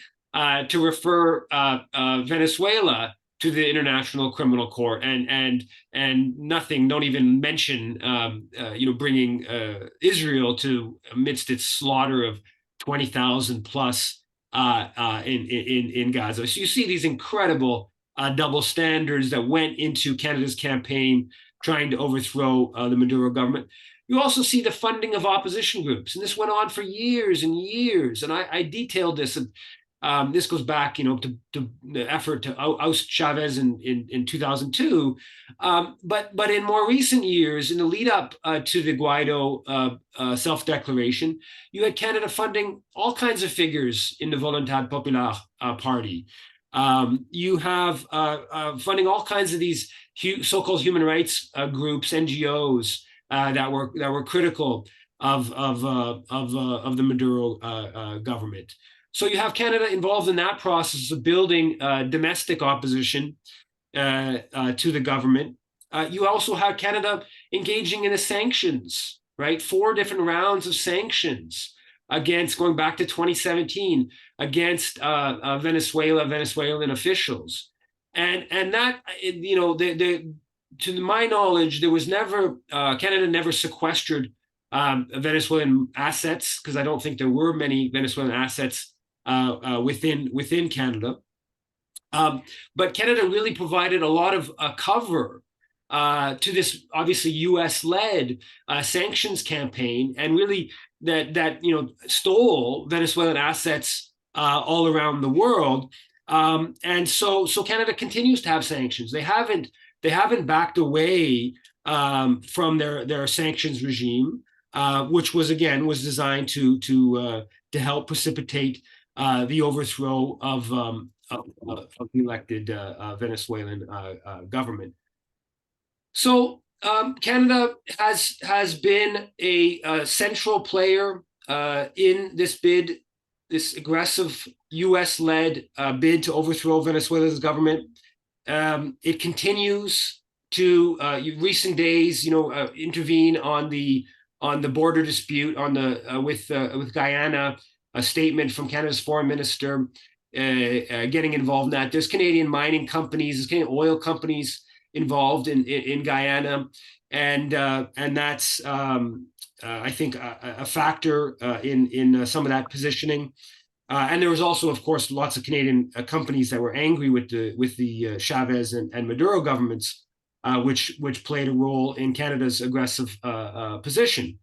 to refer Venezuela to the International Criminal Court, and nothing. Don't even mention bringing Israel to amidst its slaughter of 20,000 plus in Gaza. So you see these incredible double standards that went into Canada's campaign trying to overthrow the Maduro government. You also see the funding of opposition groups, and this went on for years and years. And I detailed this This goes back, to the effort to oust Chavez in 2002. But in more recent years, in the lead up to the Guaido self-declaration, you had Canada funding all kinds of figures in the Voluntad Popular party. You have funding all kinds of these so-called human rights groups, NGOs that were critical of the Maduro government. So you have Canada involved in that process of building domestic opposition to the government. You also have Canada engaging in the sanctions, right? 4 different rounds of sanctions against, going back to 2017, against Venezuelan officials. And that, to my knowledge, there was never, Canada never sequestered Venezuelan assets, because I don't think there were many Venezuelan assets within Canada. But Canada really provided a lot of cover to this obviously US-led sanctions campaign, and really that stole Venezuelan assets all around the world. And so Canada continues to have sanctions. They haven't backed away from their sanctions regime, which was designed to help precipitate the overthrow of the elected Venezuelan government. So Canada has been a central player in this bid, this aggressive US-led bid to overthrow Venezuela's government. It continues to recent days, intervene on the border dispute with Guyana. A statement from Canada's foreign minister getting involved in that. There's Canadian mining companies, there's Canadian oil companies involved in Guyana, and that's I think a factor in some of that positioning. And there was also, of course, lots of Canadian companies that were angry with the Chavez and Maduro governments, which played a role in Canada's aggressive position.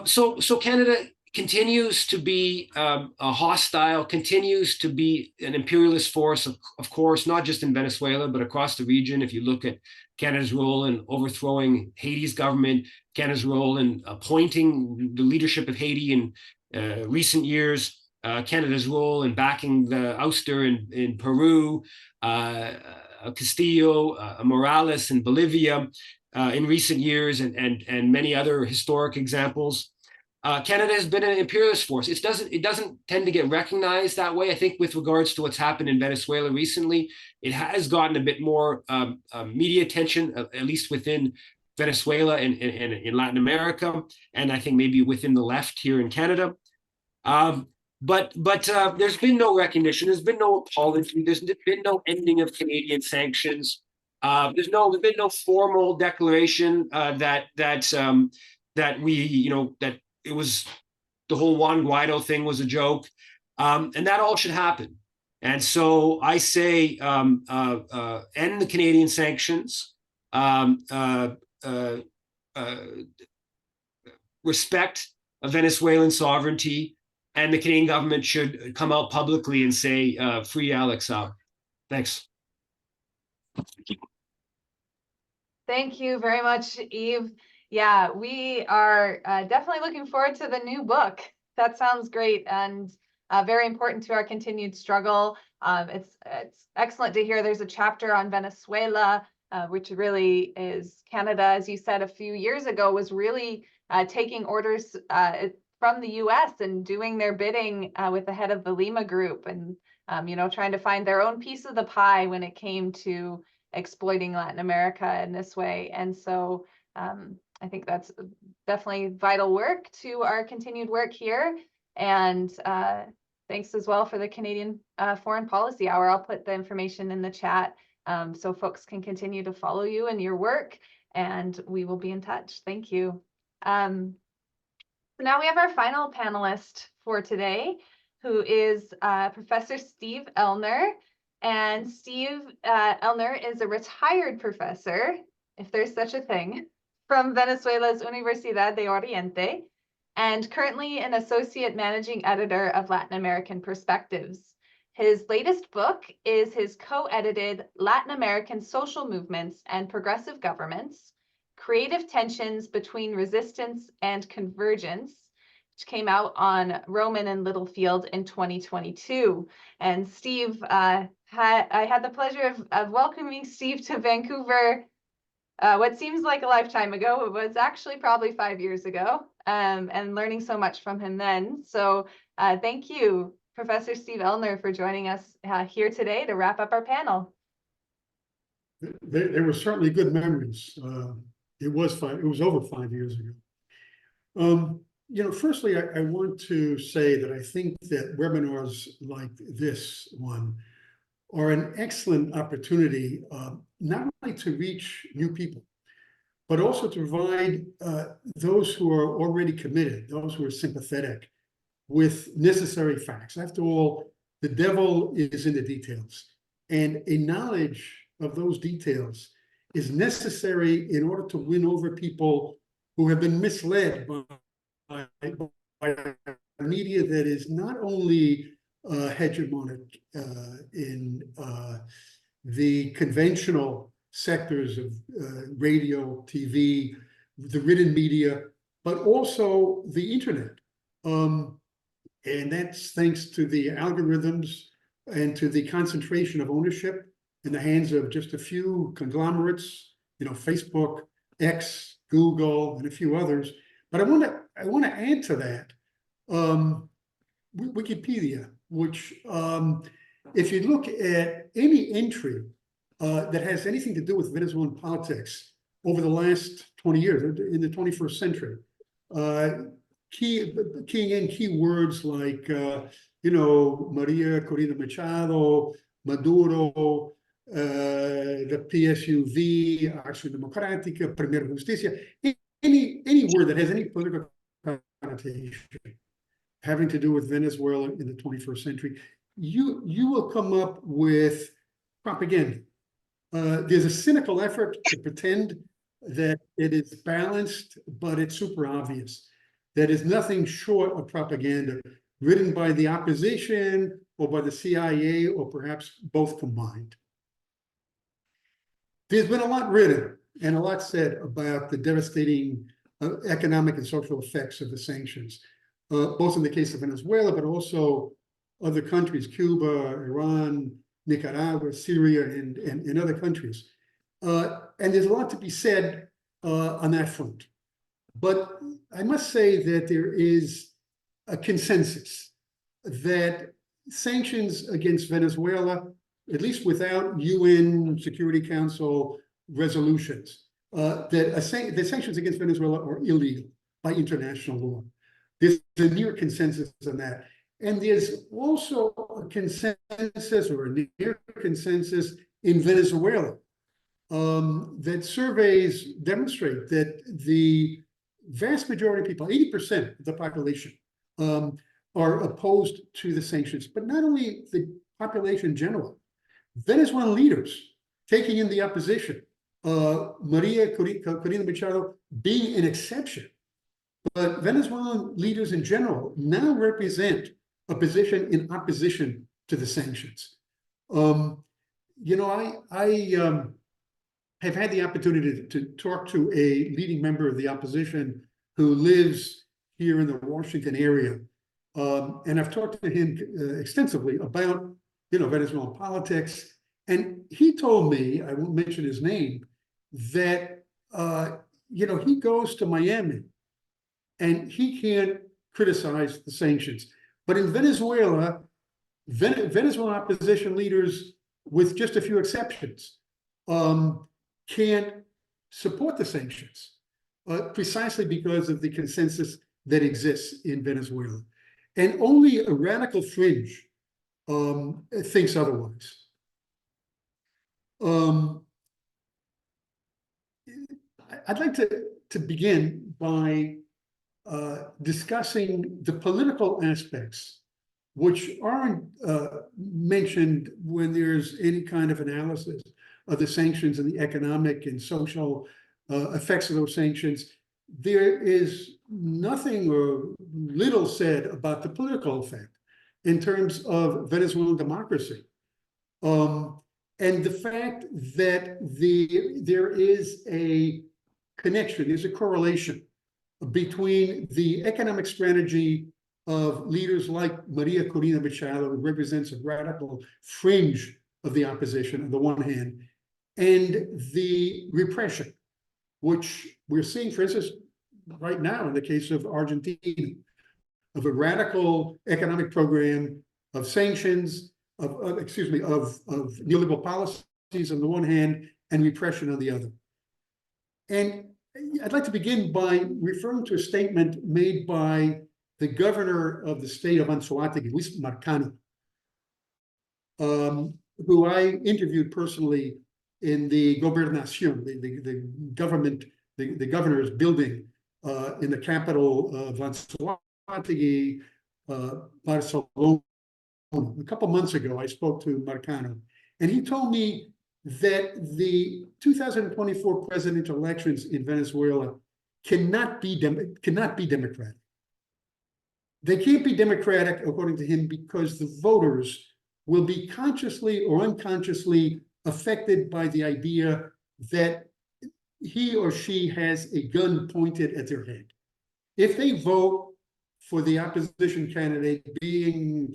So Canada continues to be hostile, continues to be an imperialist force, of course, not just in Venezuela, but across the region. If you look at Canada's role in overthrowing Haiti's government, Canada's role in appointing the leadership of Haiti in recent years, Canada's role in backing the ouster in Peru, Castillo, Morales in Bolivia in recent years, and many other historic examples. Canada has been an imperialist force. It doesn't tend to get recognized that way. I think with regards to what's happened in Venezuela recently, it has gotten a bit more media attention, at least within Venezuela and in Latin America, and I think maybe within the left here in Canada. But there's been no recognition. There's been no apology. There's been no ending of Canadian sanctions. There's been no formal declaration that it was the whole Juan Guaido thing was a joke, and that all should happen. And so I say end the Canadian sanctions, respect Venezuelan sovereignty, and the Canadian government should come out publicly and say free Alex Saab. Thanks. Thank you very much, Yves. Yeah, we are definitely looking forward to the new book. That sounds great and very important to our continued struggle. It's excellent to hear there's a chapter on Venezuela, which really is Canada, as you said a few years ago, was really taking orders from the US and doing their bidding with the head of the Lima Group and, trying to find their own piece of the pie when it came to exploiting Latin America in this way. And so I think that's definitely vital work to our continued work here. And thanks as well for the Canadian Foreign Policy Hour. I'll put the information in the chat so folks can continue to follow you and your work, and we will be in touch. Thank you. So now we have our final panelist for today, who is Professor Steve ELLNER. And Steve ELLNER is a retired professor, if there's such a thing, from Venezuela's Universidad de Oriente. and currently an associate managing editor of Latin American Perspectives. His latest book is his co-edited Latin American Social Movements and Progressive Governments, Creative Tensions Between Resistance and Convergence, which came out on Rowman and Littlefield in 2022. And Steve, I had the pleasure of welcoming Steve to Vancouver what seems like a lifetime ago. It was actually probably 5 years ago, and learning so much from him then. So thank you, Professor Steve ELLNER, for joining us here today to wrap up our panel. They were certainly good memories. It was over 5 years ago. You know, firstly, I want to say that I think that webinars like this one are an excellent opportunity, not only to reach new people, but also to provide those who are already committed, those who are sympathetic, with necessary facts. After all, the devil is in the details, and a knowledge of those details is necessary in order to win over people who have been misled by media that is not only hegemonic in the conventional sectors of radio, TV, the written media, but also the internet. And that's thanks to the algorithms and to the concentration of ownership in the hands of just a few conglomerates, you know, Facebook, X, Google, and a few others. But I want to add to that Wikipedia, which if you look at any entry that has anything to do with Venezuelan politics over the last 20 years, in the 21st century, keying in keywords like, you know, Maria Corina Machado, Maduro, the PSUV, Acción Democrática, Primera Justicia, any word that has any political connotation having to do with Venezuela in the 21st century, you will come up with propaganda. There's a cynical effort to pretend that it is balanced, but it's super obvious. That is nothing short of propaganda written by the opposition or by the CIA or perhaps both combined. There's been a lot written and a lot said about the devastating economic and social effects of the sanctions, both in the case of Venezuela, but also other countries, Cuba, Iran, Nicaragua, Syria, and other countries. And there's a lot to be said on that front. But I must say that there is a consensus that sanctions against Venezuela, at least without UN Security Council resolutions, that the sanctions against Venezuela are illegal by international law. There's a near consensus on that. And there's also a consensus or a near consensus in Venezuela that surveys demonstrate that the vast majority of people, 80% of the population, are opposed to the sanctions. But not only the population in general, Venezuelan leaders taking in the opposition, Maria Corina Machado being an exception, but Venezuelan leaders in general now represent a position in opposition to the sanctions. You know, I have had the opportunity to talk to a leading member of the opposition who lives here in the Washington area. And I've talked to him extensively about, you know, Venezuelan politics. And he told me, I won't mention his name, that, you know, he goes to Miami and he can't criticize the sanctions. But in Venezuela, Venezuelan opposition leaders, with just a few exceptions, can't support the sanctions, precisely because of the consensus that exists in Venezuela. And only a radical fringe thinks otherwise. I'd like to begin by discussing the political aspects which aren't mentioned when there's any kind of analysis of the sanctions and the economic and social effects of those sanctions. there is nothing or little said about the political effect in terms of Venezuelan democracy. And the fact that there is a connection, there's a correlation between the economic strategy of leaders like Maria Corina Machado, who represents a radical fringe of the opposition on the one hand, and the repression, which we're seeing, for instance, right now in the case of Argentina, of a radical economic program of sanctions, of neoliberal policies on the one hand, and repression on the other. And I'd like to begin by referring to a statement made by the governor of the state of Anzoátegui, Luis Marcano, who I interviewed personally in the Gobernación, the government, the governor's building in the capital of Anzoátegui, Barcelona. A couple months ago, I spoke to Marcano, and he told me that the 2024 presidential elections in Venezuela cannot be democratic. They can't be democratic, according to him, because the voters will be consciously or unconsciously affected by the idea that he or she has a gun pointed at their head. If they vote for the opposition candidate being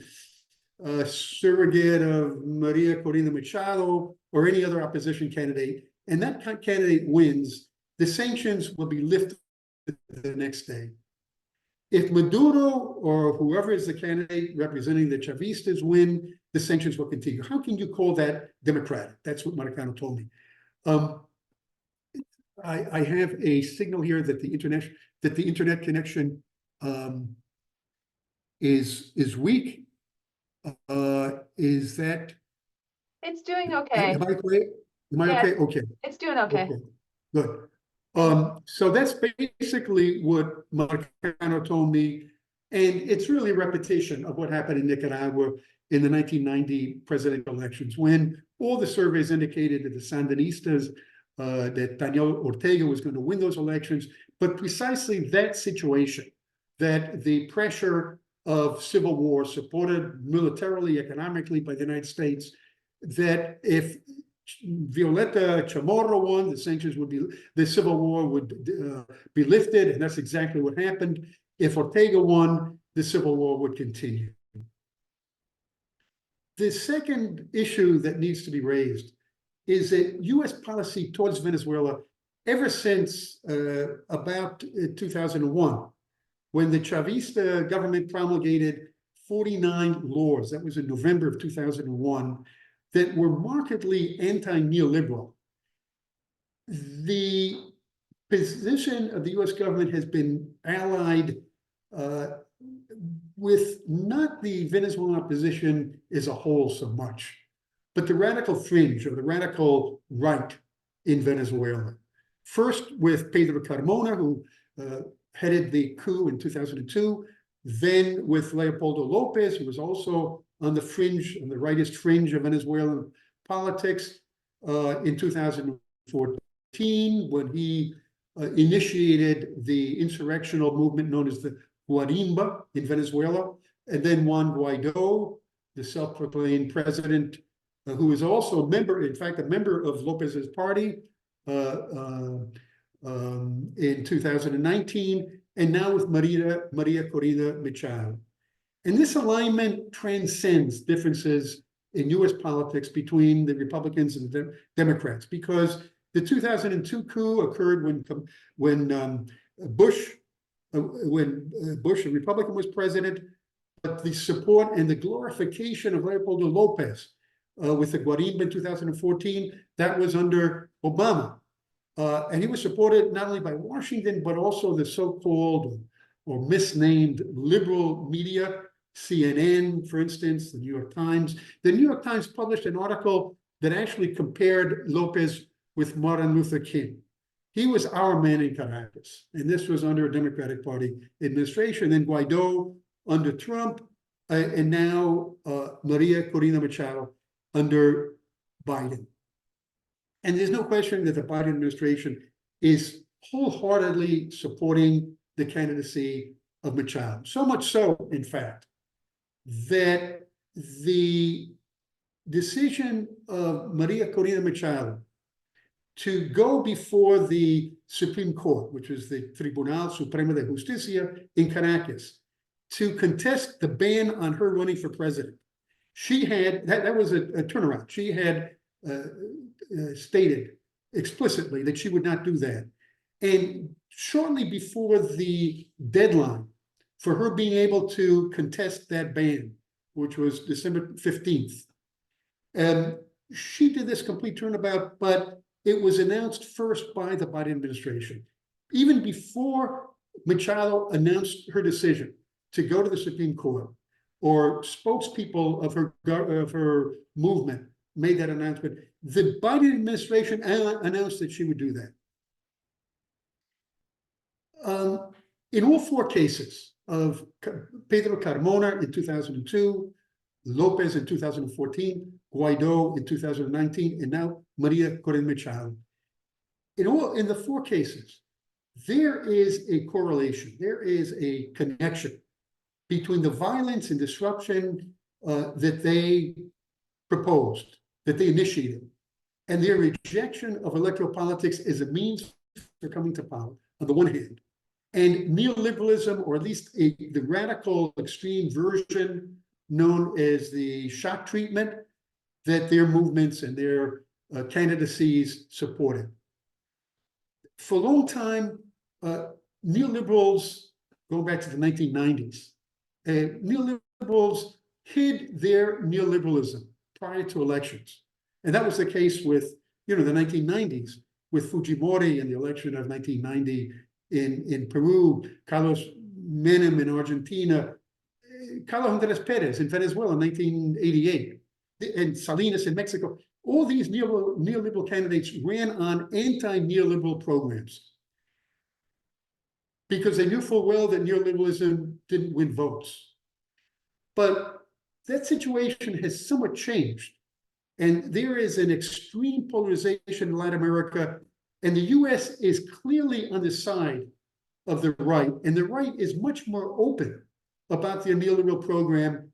a surrogate of Maria Corina Machado or any other opposition candidate, and that candidate wins, the sanctions will be lifted the next day. If Maduro or whoever is the candidate representing the Chavistas win, the sanctions will continue. How can you call that democratic? That's what Marcano told me. I have a signal here that the internet connection is weak. Is that? It's doing okay. Am I okay? Am I Yeah, okay? Okay. It's doing okay. Good. So that's basically what Marcano told me, and it's really a repetition of what happened in Nicaragua in the 1990 presidential elections, when all the surveys indicated that the Sandinistas, that Daniel Ortega was going to win those elections, but precisely that situation, that the pressure of civil war supported militarily, economically by the United States, that if Violeta Chamorro won, the sanctions would be, the civil war would be lifted, and that's exactly what happened. If Ortega won, the civil war would continue. The second issue that needs to be raised is that U.S. policy towards Venezuela, ever since about 2001, when the Chavista government promulgated 49 laws, that was in November of 2001, that were markedly anti-neoliberal. The position of the US government has been allied with not the Venezuelan opposition as a whole so much, but the radical fringe or the radical right in Venezuela. First with Pedro Carmona, who headed the coup in 2002, then with Leopoldo Lopez, who was also on the fringe, on the rightist fringe of Venezuelan politics, in 2014, when he initiated the insurrectional movement known as the Guarimba in Venezuela, and then Juan Guaido, the self-proclaimed president, who is also a member, in fact, a member of Lopez's party, in 2019, and now with Maria Corina Machado. And this alignment transcends differences in US politics between the Republicans and the Democrats, because the 2002 coup occurred when Bush, a Republican, was president, but the support and the glorification of Leopoldo Lopez with the Guarimba in 2014, that was under Obama. And he was supported not only by Washington, but also the so-called or misnamed liberal media, CNN, for instance, the New York Times. The New York Times published an article that actually compared Lopez with Martin Luther King. He was our man in Caracas, and this was under a Democratic Party administration. Then Guaido under Trump, and now Maria Corina Machado under Biden. And there's no question that the Biden administration is wholeheartedly supporting the candidacy of Machado. So much so, in fact, that the decision of Maria Corina Machado to go before the Supreme Court, which is the Tribunal Supremo de Justicia in Caracas, to contest the ban on her running for president. She had, that was a turnaround. She had stated explicitly that she would not do that. And shortly before the deadline for her being able to contest that ban, which was December 15th, she did this complete turnabout, but it was announced first by the Biden administration. Even before Machado announced her decision to go to the Supreme Court, or spokespeople of her movement made that announcement, the Biden administration announced that she would do that. In all four cases of Pedro Carmona in 2002, Lopez in 2014, Guaido in 2019, and now Maria Corina Machado. In the four cases, there is a correlation, there is a connection between the violence and disruption that they proposed, that they initiated, and their rejection of electoral politics as a means for coming to power, on the one hand, and neoliberalism, or at least the radical extreme version known as the shock treatment that their movements and their candidacies supported. For a long time, neoliberals, going back to the 1990s, neoliberals hid their neoliberalism prior to elections. And that was the case with, the 1990s, with Fujimori in the election of 1990 in Peru, Carlos Menem in Argentina, Carlos Andres Perez in Venezuela in 1988, and Salinas in Mexico. All these neoliberal candidates ran on anti-neoliberal programs because they knew full well that neoliberalism didn't win votes. But that situation has somewhat changed. And there is an extreme polarization in Latin America, and the US is clearly on the side of the right, and the right is much more open about their neoliberal program,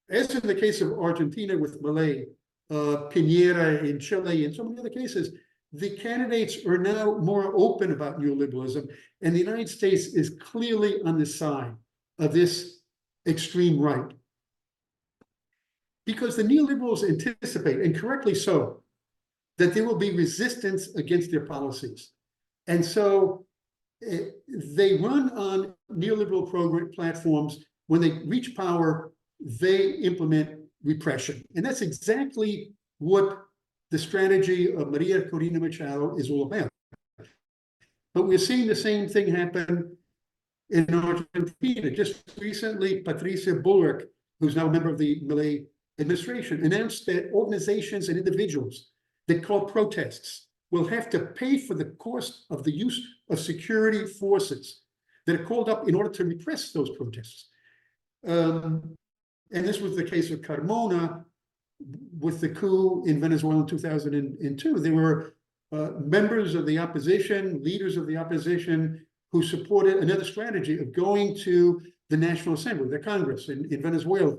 as in the case of Argentina with Milei, Piñera in Chile, and so many other cases. The candidates are now more open about neoliberalism, and the United States is clearly on the side of this extreme right. Because the neoliberals anticipate, and correctly so, that there will be resistance against their policies. And so they run on neoliberal program platforms. When they reach power, they implement repression. And that's exactly what the strategy of Maria Corina Machado is all about. But we're seeing the same thing happen in Argentina. Just recently, Patricia Bullrich, who's now a member of the Milei administration, announced that organizations and individuals that call protests will have to pay for the cost of the use of security forces that are called up in order to repress those protests. And this was the case of Carmona with the coup in Venezuela in 2002. There were members of the opposition, leaders of the opposition, who supported another strategy of going to the National Assembly, the Congress in Venezuela.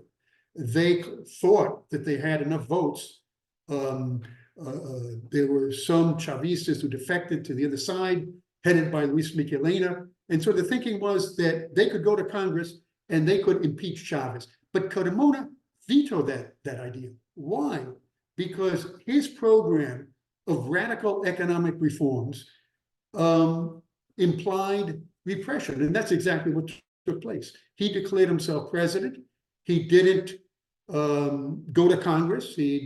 They thought that they had enough votes. There were some Chavistas who defected to the other side, headed by Luis Michelena. And so the thinking was that they could go to Congress and they could impeach Chavez. But Carmona vetoed that idea. Why? Because his program of radical economic reforms implied repression. And that's exactly what took place. He declared himself president. He didn't go to Congress. He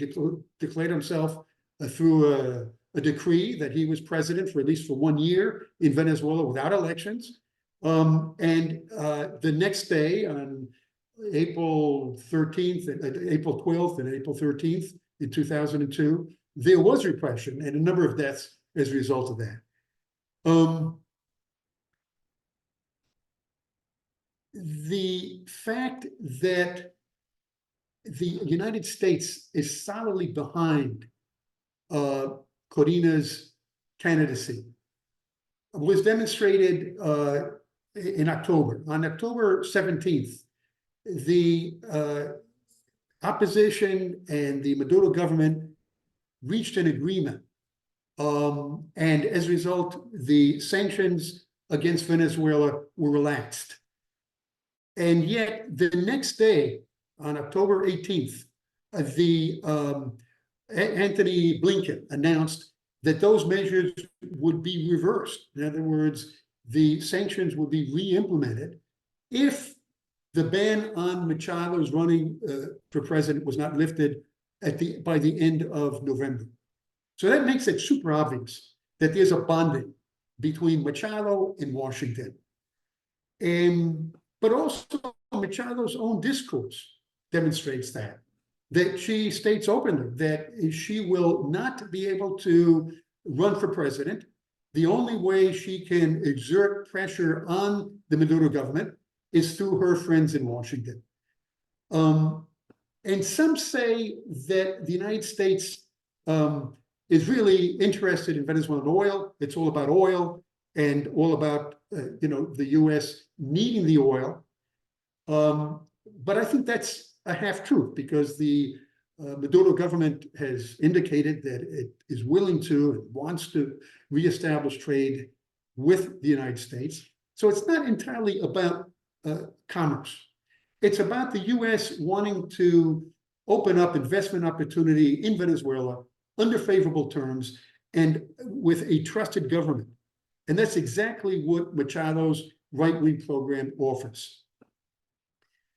declared himself through a decree that he was president for at least for 1 year in Venezuela without elections. The next day, on April 13th, April 12th and April 13th in 2002, there was repression and a number of deaths as a result of that. The fact that the United States is solidly behind Corina's candidacy was demonstrated in October. On October 17th, the opposition and the Maduro government reached an agreement. And as a result, the sanctions against Venezuela were relaxed. And yet the next day, on October 18th, Anthony Blinken announced that those measures would be reversed. In other words, the sanctions would be re-implemented if the ban on Machado's running for president was not lifted by the end of November. So that makes it super obvious that there's a bonding between Machado and Washington. But also Machado's own discourse demonstrates that she states openly that she will not be able to run for president. The only way she can exert pressure on the Maduro government is through her friends in Washington. And some say that the United States is really interested in Venezuelan oil. It's all about oil and all about the U.S. needing the oil. But I think that's a half-truth, because the Maduro government has indicated that it is willing to and wants to reestablish trade with the United States. So it's not entirely about commerce. It's about the U.S. wanting to open up investment opportunity in Venezuela under favorable terms and with a trusted government. And that's exactly what Machado's right-wing program offers.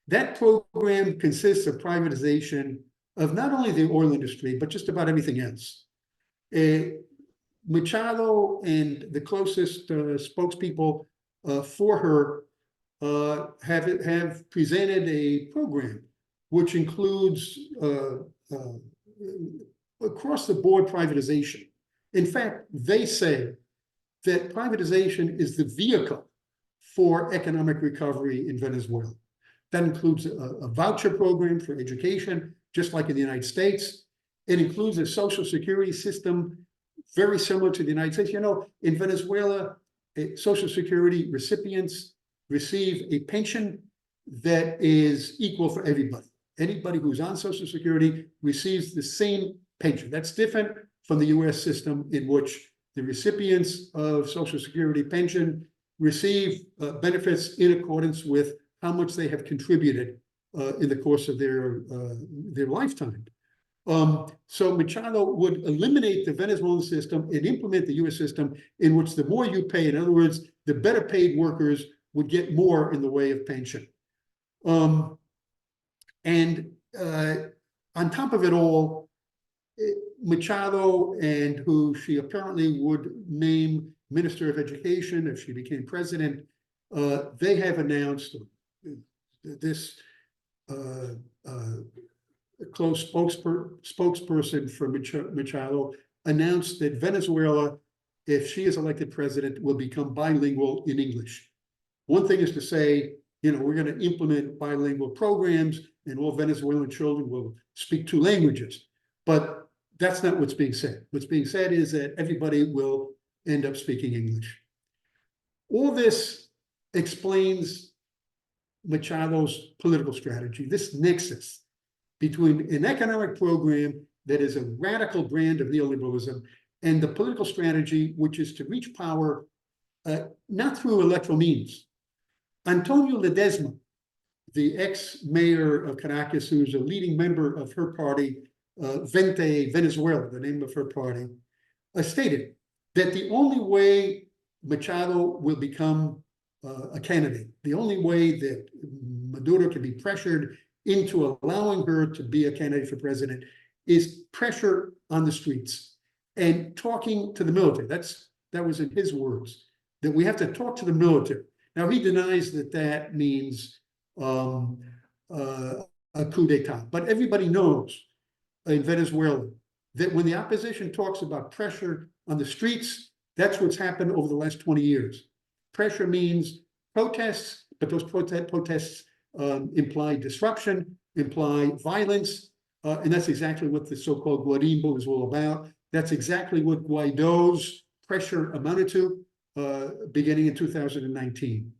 That program consists of privatization of not only the oil industry, but just about everything else. Machado and the closest spokespeople for her have presented a program which includes across-the-board privatization. In fact, they say that privatization is the vehicle for economic recovery in Venezuela. That includes a voucher program for education, just like in the United States. It includes a social security system very similar to the United States. In Venezuela, social security recipients receive a pension that is equal for everybody. Anybody who's on social security receives the same pension. That's different from the US system, in which the recipients of social security pension receive benefits in accordance with how much they have contributed in the course of their lifetime. So Machado would eliminate the Venezuelan system and implement the US system, in which the more you pay, in other words, the better paid workers would get more in the way of pension. And on top of it all, Machado, and who she apparently would name Minister of Education if she became president, they have announced, this close spokesperson for Machado announced that Venezuela, if she is elected president, will become bilingual in English. One thing is to say, we're going to implement bilingual programs and all Venezuelan children will speak two languages. But that's not what's being said. What's being said is that everybody will end up speaking English. All this explains Machado's political strategy, this nexus between an economic program that is a radical brand of neoliberalism and the political strategy, which is to reach power not through electoral means. Antonio Ledesma, the ex-mayor of Caracas, who's a leading member of her party, Vente Venezuela, the name of her party, stated that the only way Machado will become a candidate, the only way that Maduro can be pressured into allowing her to be a candidate for president, is pressure on the streets and talking to the military. That was in his words, that we have to talk to the military. Now, he denies that that means a coup d'etat, but everybody knows in Venezuela that when the opposition talks about pressure on the streets, that's what's happened over the last 20 years. Pressure means protests, but those protests imply disruption, imply violence, and that's exactly what the so-called Guarimbo is all about. That's exactly what Guaido's pressure amounted to. beginning in 2019.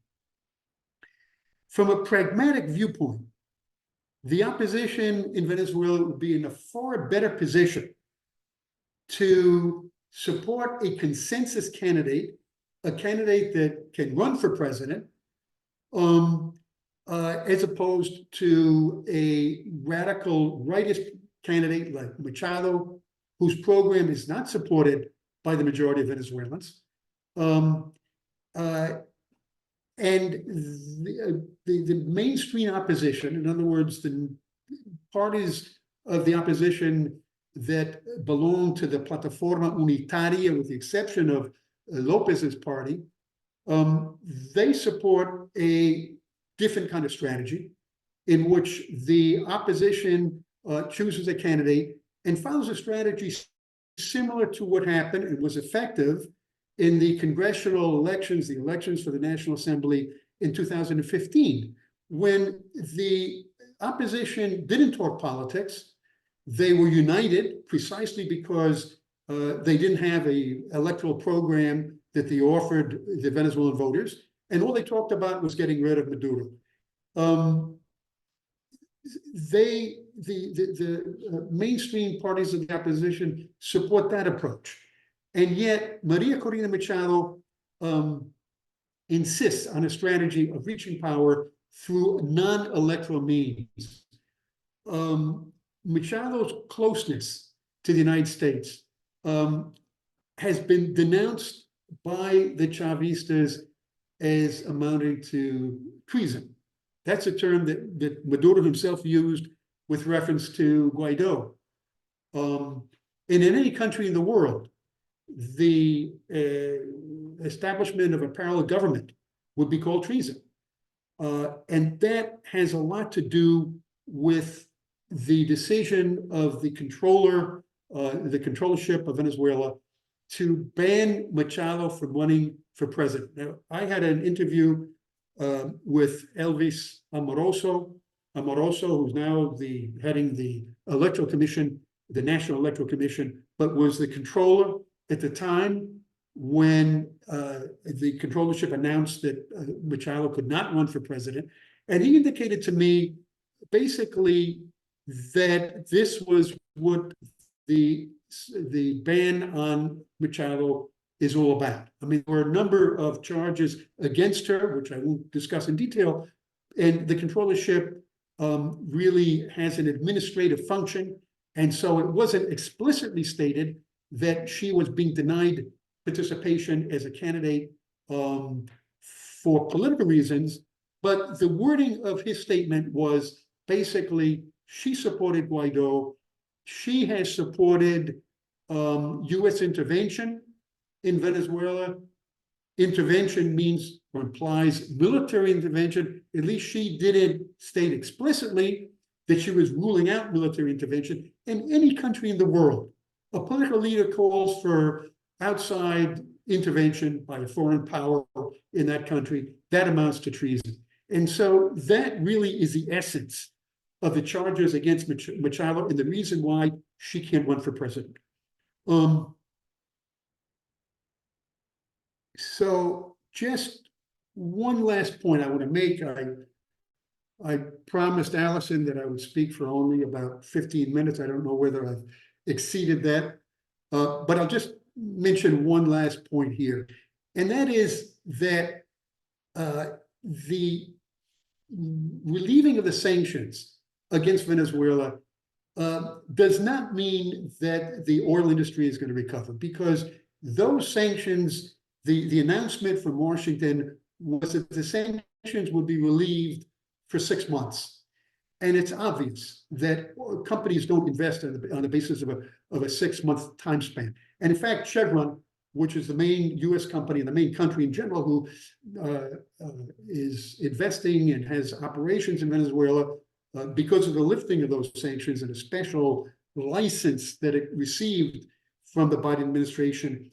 From a pragmatic viewpoint, the opposition in Venezuela would be in a far better position to support a consensus candidate, a candidate that can run for president, as opposed to a radical rightist candidate like Machado, whose program is not supported by the majority of Venezuelans. And the mainstream opposition, in other words, the parties of the opposition that belong to the Plataforma Unitaria, with the exception of Lopez's party, they support a different kind of strategy in which the opposition chooses a candidate and follows a strategy similar to what happened and was effective in the congressional elections, the elections for the National Assembly in 2015, when the opposition didn't talk politics. They were united precisely because they didn't have an electoral program that they offered the Venezuelan voters, and all they talked about was getting rid of Maduro. The mainstream parties of the opposition support that approach. And yet, Maria Corina Machado insists on a strategy of reaching power through non-electoral means. Machado's closeness to the United States has been denounced by the Chavistas as amounting to treason. That's a term that Maduro himself used with reference to Guaido. And in any country in the world, the establishment of a parallel government would be called treason. And that has a lot to do with the decision of the controllership of Venezuela to ban Machado from running for president. Now, I had an interview with Elvis Amoroso, who's now heading the Electoral Commission, the National Electoral Commission, but was the controller at the time when the controllership announced that Machado could not run for president. And he indicated to me basically that this was what the ban on Machado is all about. I mean, there were a number of charges against her, which I won't discuss in detail, and the controllership really has an administrative function, and so it wasn't explicitly stated that she was being denied participation as a candidate for political reasons, but the wording of his statement was basically she supported Guaido, she has supported U.S. intervention in Venezuela. Intervention means or implies military intervention. At least she didn't state explicitly that she was ruling out military intervention. In any country in the world, a political leader calls for outside intervention by a foreign power in that country, that amounts to treason. And so that really is the essence of the charges against Machado and the reason why she can't run for president. So just one last point I want to make. I promised Allison that I would speak for only about 15 minutes. I don't know whether I've exceeded that, but I'll just mention one last point here. And that is that the relieving of the sanctions against Venezuela does not mean that the oil industry is going to recover, because those sanctions, the announcement from Washington was that the sanctions would be relieved for 6 months. And it's obvious that companies don't invest on the basis of a 6-month time span. And in fact, Chevron, which is the main US company and the main country in general who is investing and has operations in Venezuela, because of the lifting of those sanctions and a special license that it received from the Biden administration,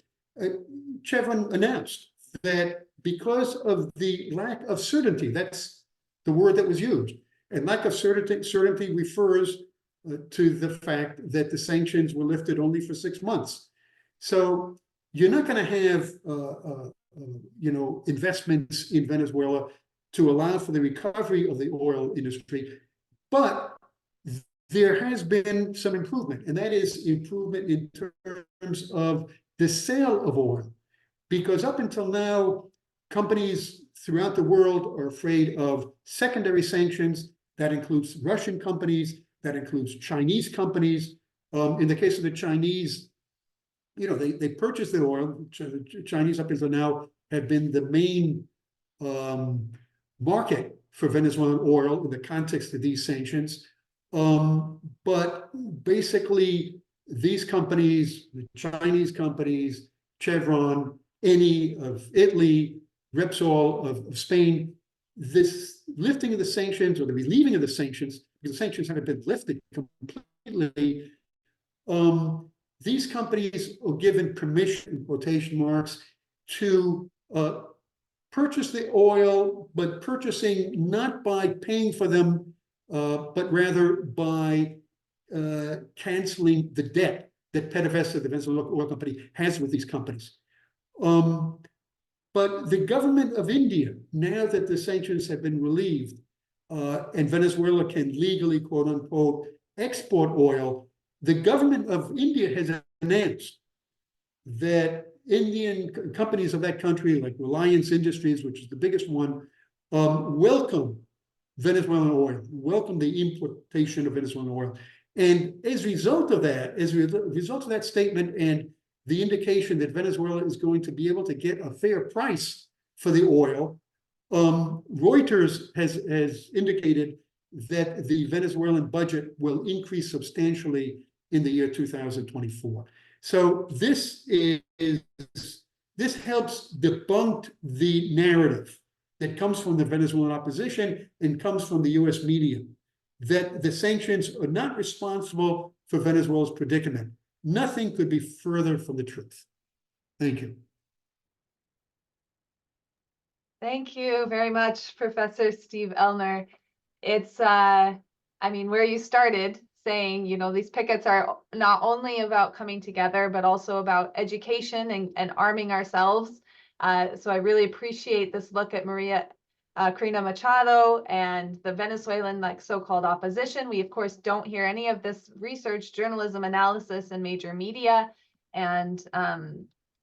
Chevron announced that because of the lack of certainty, that's the word that was used, and lack of certainty refers to the fact that the sanctions were lifted only for 6 months. So you're not going to have investments in Venezuela to allow for the recovery of the oil industry. But there has been some improvement, and that is improvement in terms of the sale of oil. Because up until now, companies throughout the world are afraid of secondary sanctions. That includes Russian companies, that includes Chinese companies. In the case of the Chinese, they purchase the oil. Chinese up until now have been the main market for Venezuelan oil in the context of these sanctions. But basically, these companies, the Chinese companies, Chevron, Eni of Italy, Repsol of Spain, this lifting of the sanctions or the relieving of the sanctions, because the sanctions haven't been lifted completely, these companies are given permission, in quotation marks, to purchase the oil, but purchasing not by paying for them, but rather by canceling the debt that PDVSA, the Venezuelan oil company, has with these companies. But the government of India, now that the sanctions have been relieved, and Venezuela can legally, quote unquote, export oil, the government of India has announced that Indian companies of that country, like Reliance Industries, which is the biggest one, welcome Venezuelan oil, welcome the importation of Venezuelan oil. And as a result of that statement and the indication that Venezuela is going to be able to get a fair price for the oil, Reuters has indicated that the Venezuelan budget will increase substantially in the year 2024. So this helps debunk the narrative that comes from the Venezuelan opposition and comes from the US media, that the sanctions are not responsible for Venezuela's predicament. Nothing could be further from the truth. Thank you. Thank you very much, Professor Steve ELLNER. It's, where you started saying, these pickets are not only about coming together, but also about education and arming ourselves. So I really appreciate this look at Maria Corina Machado and the Venezuelan so-called opposition. We, of course, don't hear any of this research, journalism, analysis in major media. And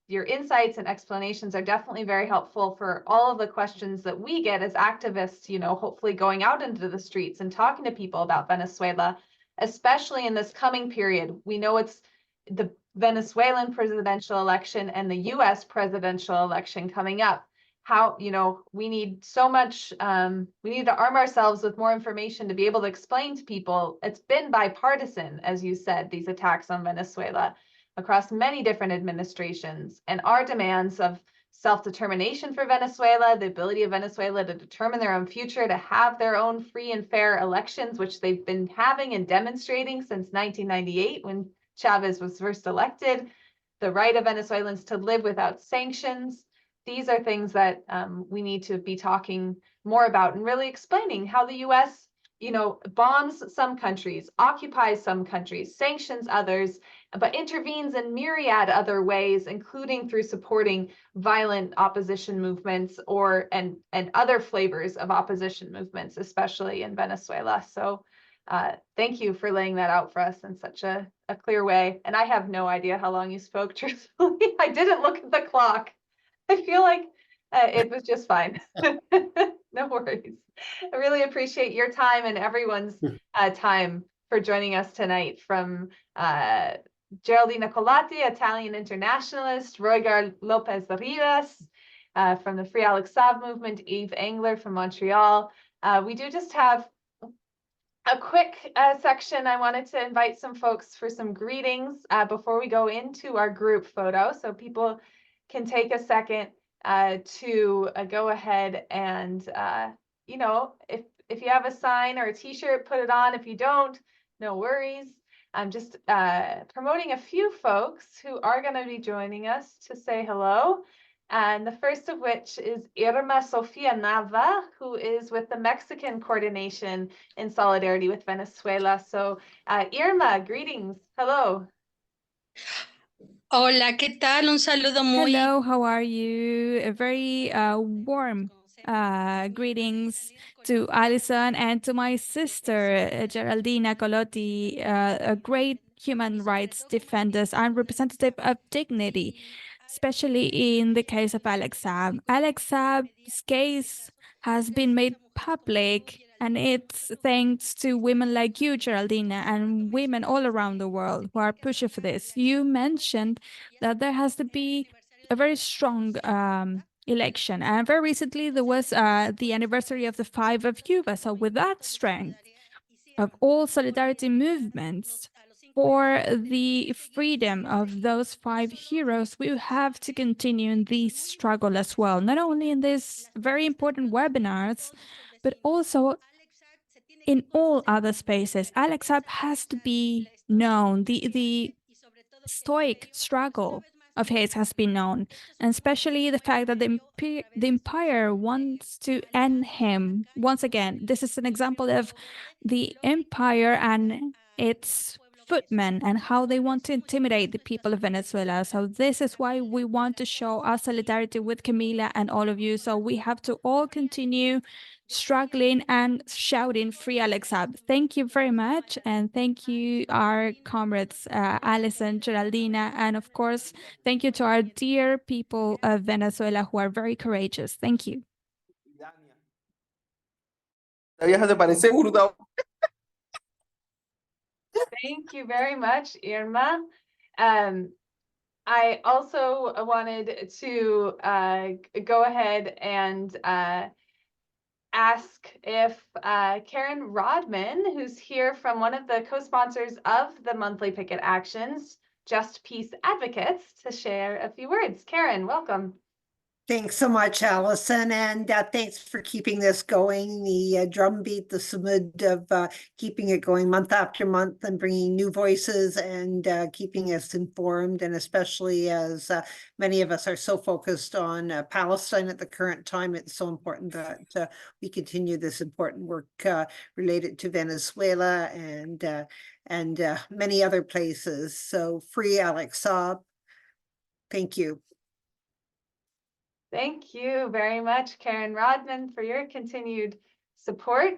your insights and explanations are definitely very helpful for all of the questions that we get as activists, hopefully going out into the streets and talking to people about Venezuela, especially in this coming period. We know it's the Venezuelan presidential election and the US presidential election coming up. How, we need so much, we need to arm ourselves with more information to be able to explain to people. It's been bipartisan, as you said, these attacks on Venezuela across many different administrations, and our demands of self-determination for Venezuela, the ability of Venezuela to determine their own future, to have their own free and fair elections, which they've been having and demonstrating since 1998 when Chavez was first elected, the right of Venezuelans to live without sanctions. These are things that we need to be talking more about and really explaining how the US, bombs some countries, occupies some countries, sanctions others, but intervenes in myriad other ways, including through supporting violent opposition movements and other flavors of opposition movements, especially in Venezuela. So thank you for laying that out for us in such a clear way. And I have no idea how long you spoke, truthfully. I didn't look at the clock. I feel like it was just fine. No worries. I really appreciate your time and everyone's time for joining us tonight, from Geraldina Colotti, Italian internationalist, Roygar Lopez Rivas from the Free Alex Saab Movement, YVES ENGLER from Montreal. We do just have a quick section. I wanted to invite some folks for some greetings before we go into our group photo, so people can take a second to go ahead and, if you have a sign or a t-shirt, put it on. If you don't, no worries. I'm just promoting a few folks who are going to be joining us to say hello. And the first of which is Irma Sofia Nava, who is with the Mexican coordination in solidarity with Venezuela. So Irma, greetings. Hello. Hola, ¿qué tal? Un saludo muy Hello, how are you? A very warm greetings to Alison and to my sister, Geraldina Colotti, a great human rights defender and representative of dignity, especially in the case of Alex Saab. Alex Saab's case has been made public, and it's thanks to women like you, Geraldina, and women all around the world who are pushing for this. You mentioned that there has to be a very strong election. And very recently, there was the anniversary of the 5 of YVES. So with that strength of all solidarity movements for the freedom of those 5 heroes, we have to continue in this struggle as well, not only in these very important webinars, but also in all other spaces. Alex Saab has to be known. The stoic struggle of his has been known, and especially the fact that the empire wants to end him once again. This is an example of the empire and its footmen and how they want to intimidate the people of Venezuela. So this is why we want to show our solidarity with Camilla and all of you. So we have to all continue struggling and shouting free Alex Saab. Thank you very much, and thank you our comrades Alison, Geraldina, and of course thank you to our dear people of Venezuela who are very courageous. Thank you. Thank you very much, Irma. I also wanted to go ahead and ask if Karen Rodman, who's here from one of the co-sponsors of the monthly picket actions, Just Peace Advocates, to share a few words. Karen, welcome. Thanks so much, Allison, and thanks for keeping this going, the drumbeat, the smud of keeping it going month after month and bringing new voices and keeping us informed, and especially as many of us are so focused on Palestine at the current time, it's so important that we continue this important work related to Venezuela and many other places. So free Alex Saab. Thank you. Thank you very much, Karen Rodman, for your continued support.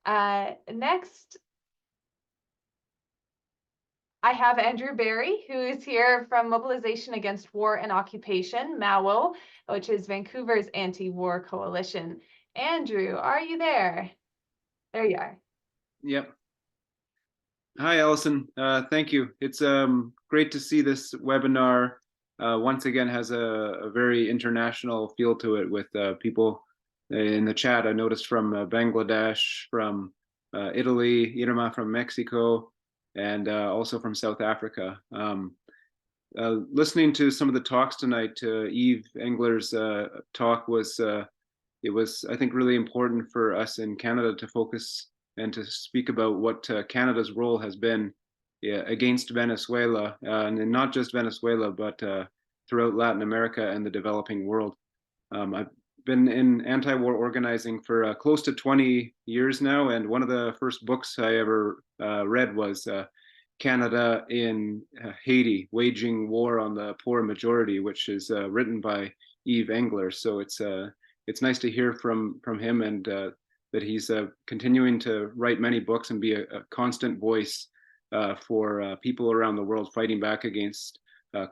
Next, I have Andrew Barry, who is here from Mobilization Against War and Occupation, MAWO, which is Vancouver's anti-war coalition. Andrew, are you there? There you are. Yep. Hi, Allison. Thank you. It's great to see this webinar. Once again has a very international feel to it, with people in the chat. I noticed from Bangladesh, from Italy, Irma from Mexico, and also from South Africa. Listening to some of the talks tonight, YVES Engler's talk was, it was, I think, really important for us in Canada to focus and to speak about what Canada's role has been against Venezuela, and not just Venezuela, but throughout Latin America and the developing world. I've been in anti-war organizing for close to 20 years now, and one of the first books I ever read was Canada in Haiti, Waging War on the Poor Majority, which is written by YVES Engler. So it's nice to hear from him, and that he's continuing to write many books and be a constant voice for people around the world fighting back against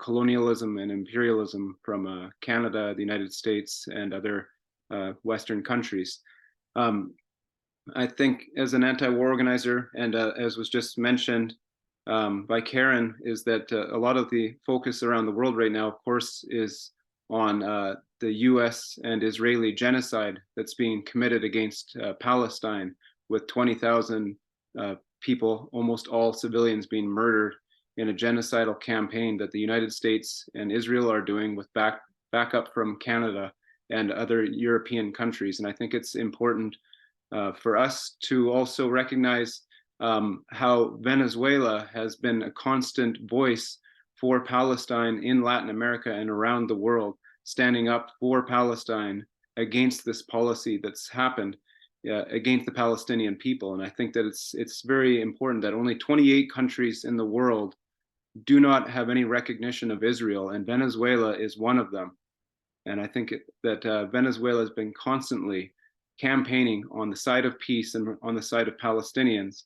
colonialism and imperialism from Canada, the United States, and other Western countries. I think as an anti-war organizer, and as was just mentioned by Karen, is that a lot of the focus around the world right now, of course, is on the US and Israeli genocide that's being committed against Palestine, with 20,000 people, almost all civilians, being murdered in a genocidal campaign that the United States and Israel are doing with backup from Canada and other European countries. And I think it's important for us to also recognize how Venezuela has been a constant voice for Palestine in Latin America and around the world, standing up for Palestine against this policy that's happened against the Palestinian people. And I think that it's very important that only 28 countries in the world do not have any recognition of Israel, and Venezuela is one of them. And I think that Venezuela has been constantly campaigning on the side of peace and on the side of Palestinians,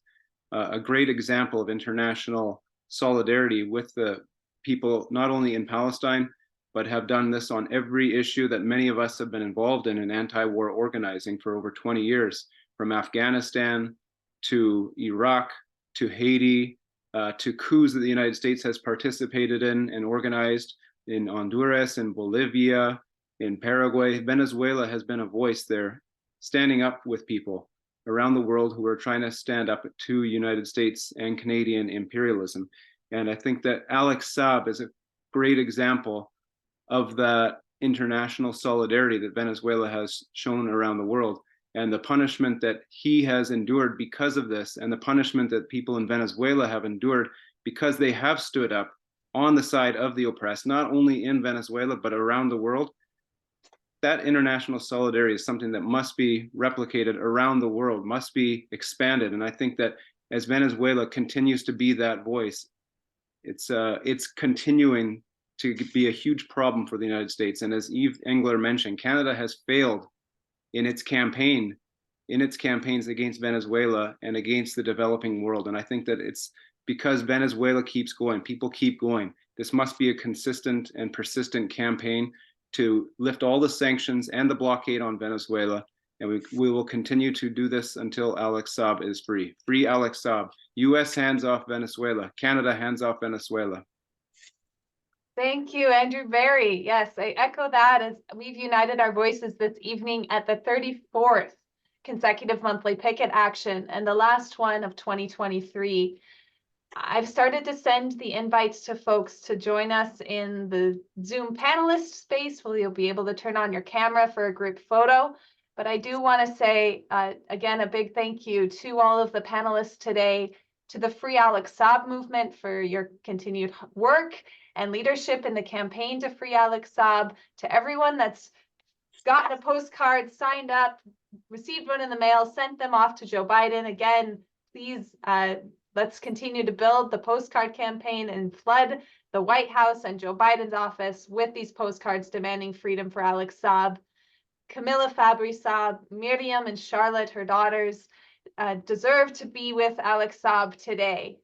a great example of international solidarity with the people, not only in Palestine, but have done this on every issue that many of us have been involved in anti-war organizing for over 20 years, from Afghanistan to Iraq to Haiti, to coups that the United States has participated in and organized in Honduras and Bolivia, in Paraguay. Venezuela has been a voice there, standing up with people around the world who are trying to stand up to United States and Canadian imperialism. And I think that Alex Saab is a great example of that international solidarity that Venezuela has shown around the world, and the punishment that he has endured because of this, and the punishment that people in Venezuela have endured because they have stood up on the side of the oppressed, not only in Venezuela, but around the world. That international solidarity is something that must be replicated around the world, must be expanded. And I think that as Venezuela continues to be that voice, it's continuing to be a huge problem for the United States. And as Yves Engler mentioned, Canada has failed in its campaigns against Venezuela and against the developing world. And I think that it's because Venezuela keeps going, people keep going. This must be a consistent and persistent campaign to lift all the sanctions and the blockade on Venezuela. And we will continue to do this until Alex Saab is free. Free Alex Saab. US hands off Venezuela. Canada hands off Venezuela. Thank you, Andrew Barry. Yes, I echo that as we've united our voices this evening at the 34th consecutive monthly picket action and the last one of 2023. I've started to send the invites to folks to join us in the Zoom panelist space where you'll be able to turn on your camera for a group photo. But I do want to say, again, a big thank you to all of the panelists today, to the Free Alex Saab Movement for your continued work and leadership in the campaign to free Alex Saab, to everyone that's gotten a postcard, signed up, received one in the mail, sent them off to Joe Biden. Again, please, let's continue to build the postcard campaign and flood the White House and Joe Biden's office with these postcards demanding freedom for Alex Saab. CAMILLA FABRI SAAB, Miriam and Charlotte, her daughters, deserve to be with Alex Saab today.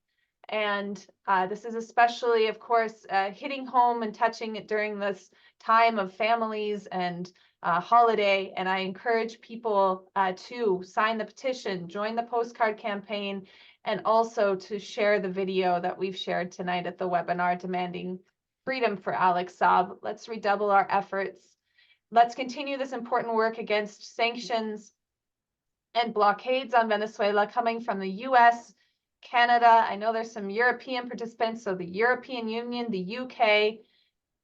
And this is especially, of course, hitting home and touching it during this time of families and holiday. And I encourage people to sign the petition, join the postcard campaign, and also to share the video that we've shared tonight at the webinar demanding freedom for Alex Saab. Let's redouble our efforts. Let's continue this important work against sanctions and blockades on Venezuela coming from the US, Canada. I know there's some European participants, so the European Union, the UK,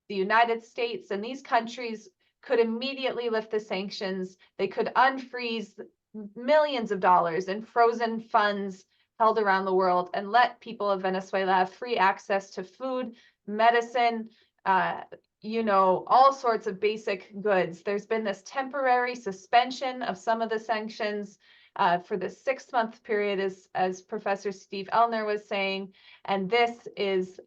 the United States, and these countries could immediately lift the sanctions. They could unfreeze millions of dollars in frozen funds held around the world and let people of Venezuela have free access to food, medicine, all sorts of basic goods. There's been this temporary suspension of some of the sanctions for the 6-month period, as Professor Steve ELLNER was saying, and this is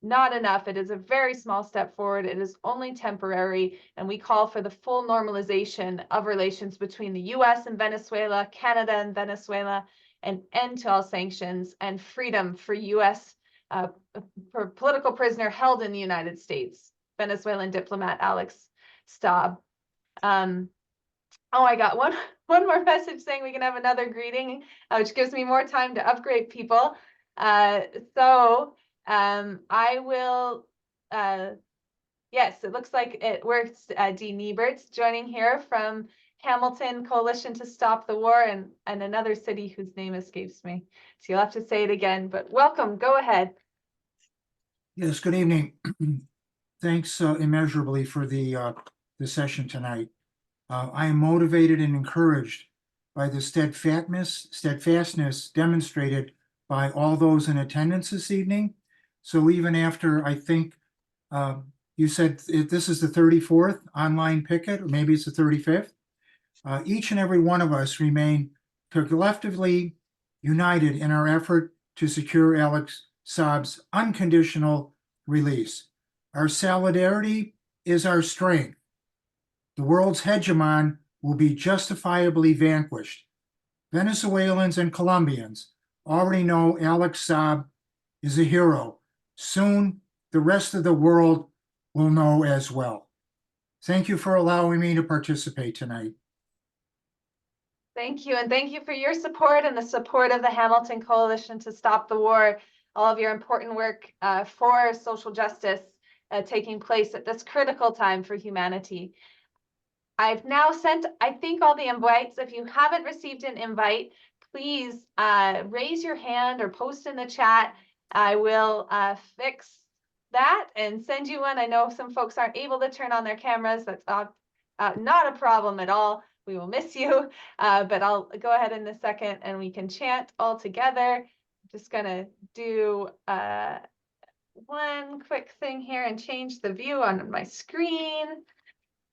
not enough. It is a very small step forward. It is only temporary, and we call for the full normalization of relations between the US and Venezuela, Canada and Venezuela, an end to all sanctions and freedom for US for political prisoner held in the United States, Venezuelan diplomat Alex Saab. I got one more message saying we can have another greeting, which gives me more time to upgrade people. I will, yes, it looks like it works. Dean Niebert's joining here from Hamilton Coalition to Stop the War and another city whose name escapes me. So you'll have to say it again, but welcome, go ahead. Yes, good evening. Thanks immeasurably for the session tonight. I am motivated and encouraged by the steadfastness demonstrated by all those in attendance this evening. So even after, I think you said this is the 34th online picket, or maybe it's the 35th, each and every one of us remain collectively united in our effort to secure Alex Saab's unconditional release. Our solidarity is our strength. The world's hegemon will be justifiably vanquished. Venezuelans and Colombians already know Alex Saab is a hero. Soon, the rest of the world will know as well. Thank you for allowing me to participate tonight. Thank you, and thank you for your support and the support of the Hamilton Coalition to Stop the War, all of your important work for social justice taking place at this critical time for humanity. I've now sent, I think, all the invites. If you haven't received an invite, please raise your hand or post in the chat. I will fix that and send you one. I know some folks aren't able to turn on their cameras. That's not a problem at all. We will miss you, but I'll go ahead in a second and we can chant all together. I'm just gonna do one quick thing here and change the view on my screen.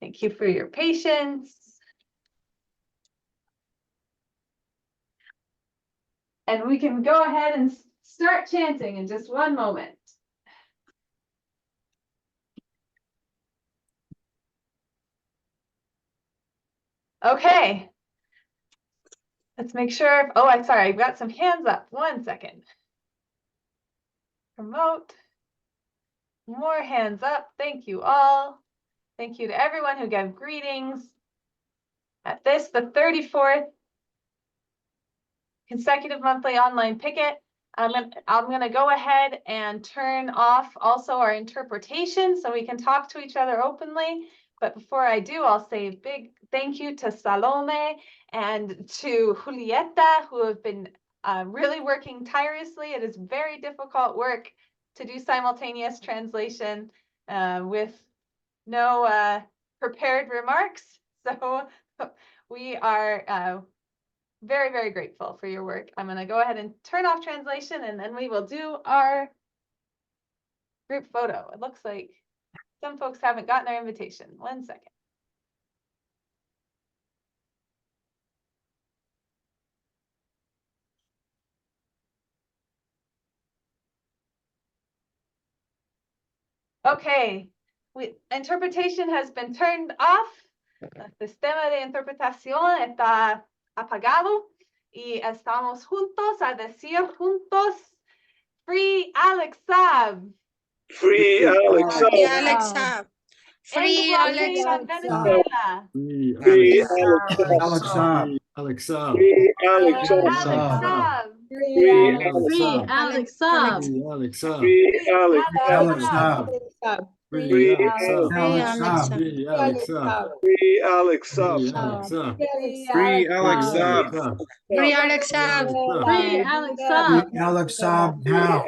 Thank you for your patience. And we can go ahead and start chanting in just one moment. Okay. Let's make sure. Oh, I'm sorry. I've got some hands up. 1 second. Promote. More hands up. Thank you all. Thank you to everyone who gave greetings at this, the 34th consecutive monthly online picket. I'm going to go ahead and turn off also our interpretation so we can talk to each other openly. But before I do, I'll say a big thank you to Salome and to Julieta, who have been really working tirelessly. It is very difficult work to do simultaneous translation with no prepared remarks. So we are very, very grateful for your work. I'm going to go ahead and turn off translation and then we will do our group photo. It looks like some folks haven't gotten their invitation. 1 second. Okay, interpretation has been turned off. El sistema de interpretación está apagado y estamos juntos a decir juntos, Free Alex Saab. Free Alex Saab. Free Alex Saab. Free Alex on Saab. Venezuela. Free Alex Saab. Alex Saab. Free Alex Alex Saab. Saab. Free Free Alex Saab. Alex Saab. Free Alex Alex Saab. Saab. Free Alex Saab. Free Alex Saab. Free Alex Saab. Free Alex Saab. Free Alex Saab. Free Alex Saab. Free Alex Saab now.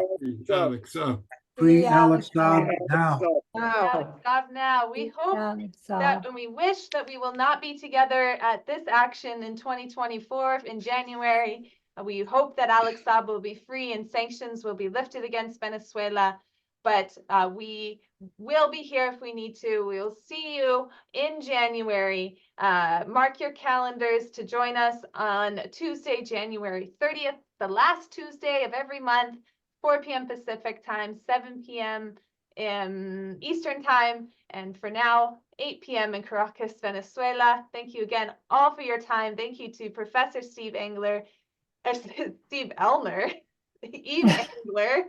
Alex Saab. Free Alex Saab now. Alex Saab now. We hope that and we wish that we will not be together at this action in 2024 in January. We hope that Alex Saab will be free and sanctions will be lifted against Venezuela. But we will be here if we need to. We'll see you in January. Mark your calendars to join us on Tuesday, January 30th, the last Tuesday of every month, 4 p.m. Pacific time, 7 p.m. in Eastern time, and for now, 8 p.m. in Caracas, Venezuela. Thank you again all for your time. Thank you to Professor Steve ELLNER, Eve Engler,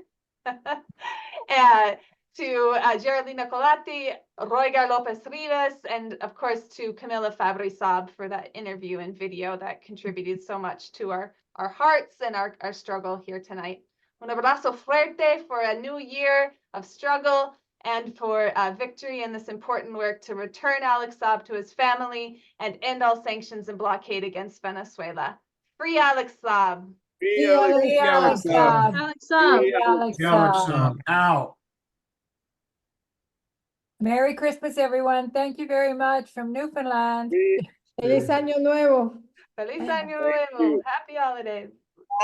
to Geraldina Colotti, Roygar Lopez Rivas, and of course to Camilla Fabri Saab for that interview and video that contributed so much to our hearts and our struggle here tonight. Un abrazo fuerte for a new year of struggle and for victory in this important work to return Alex Saab to his family and end all sanctions and blockade against Venezuela. Free Alex Saab. Free Alex Saab. Alex Saab. Alex Saab now. Merry Christmas, everyone. Thank you very much from Newfoundland. Feliz Año Nuevo. Feliz Año Nuevo. Happy holidays.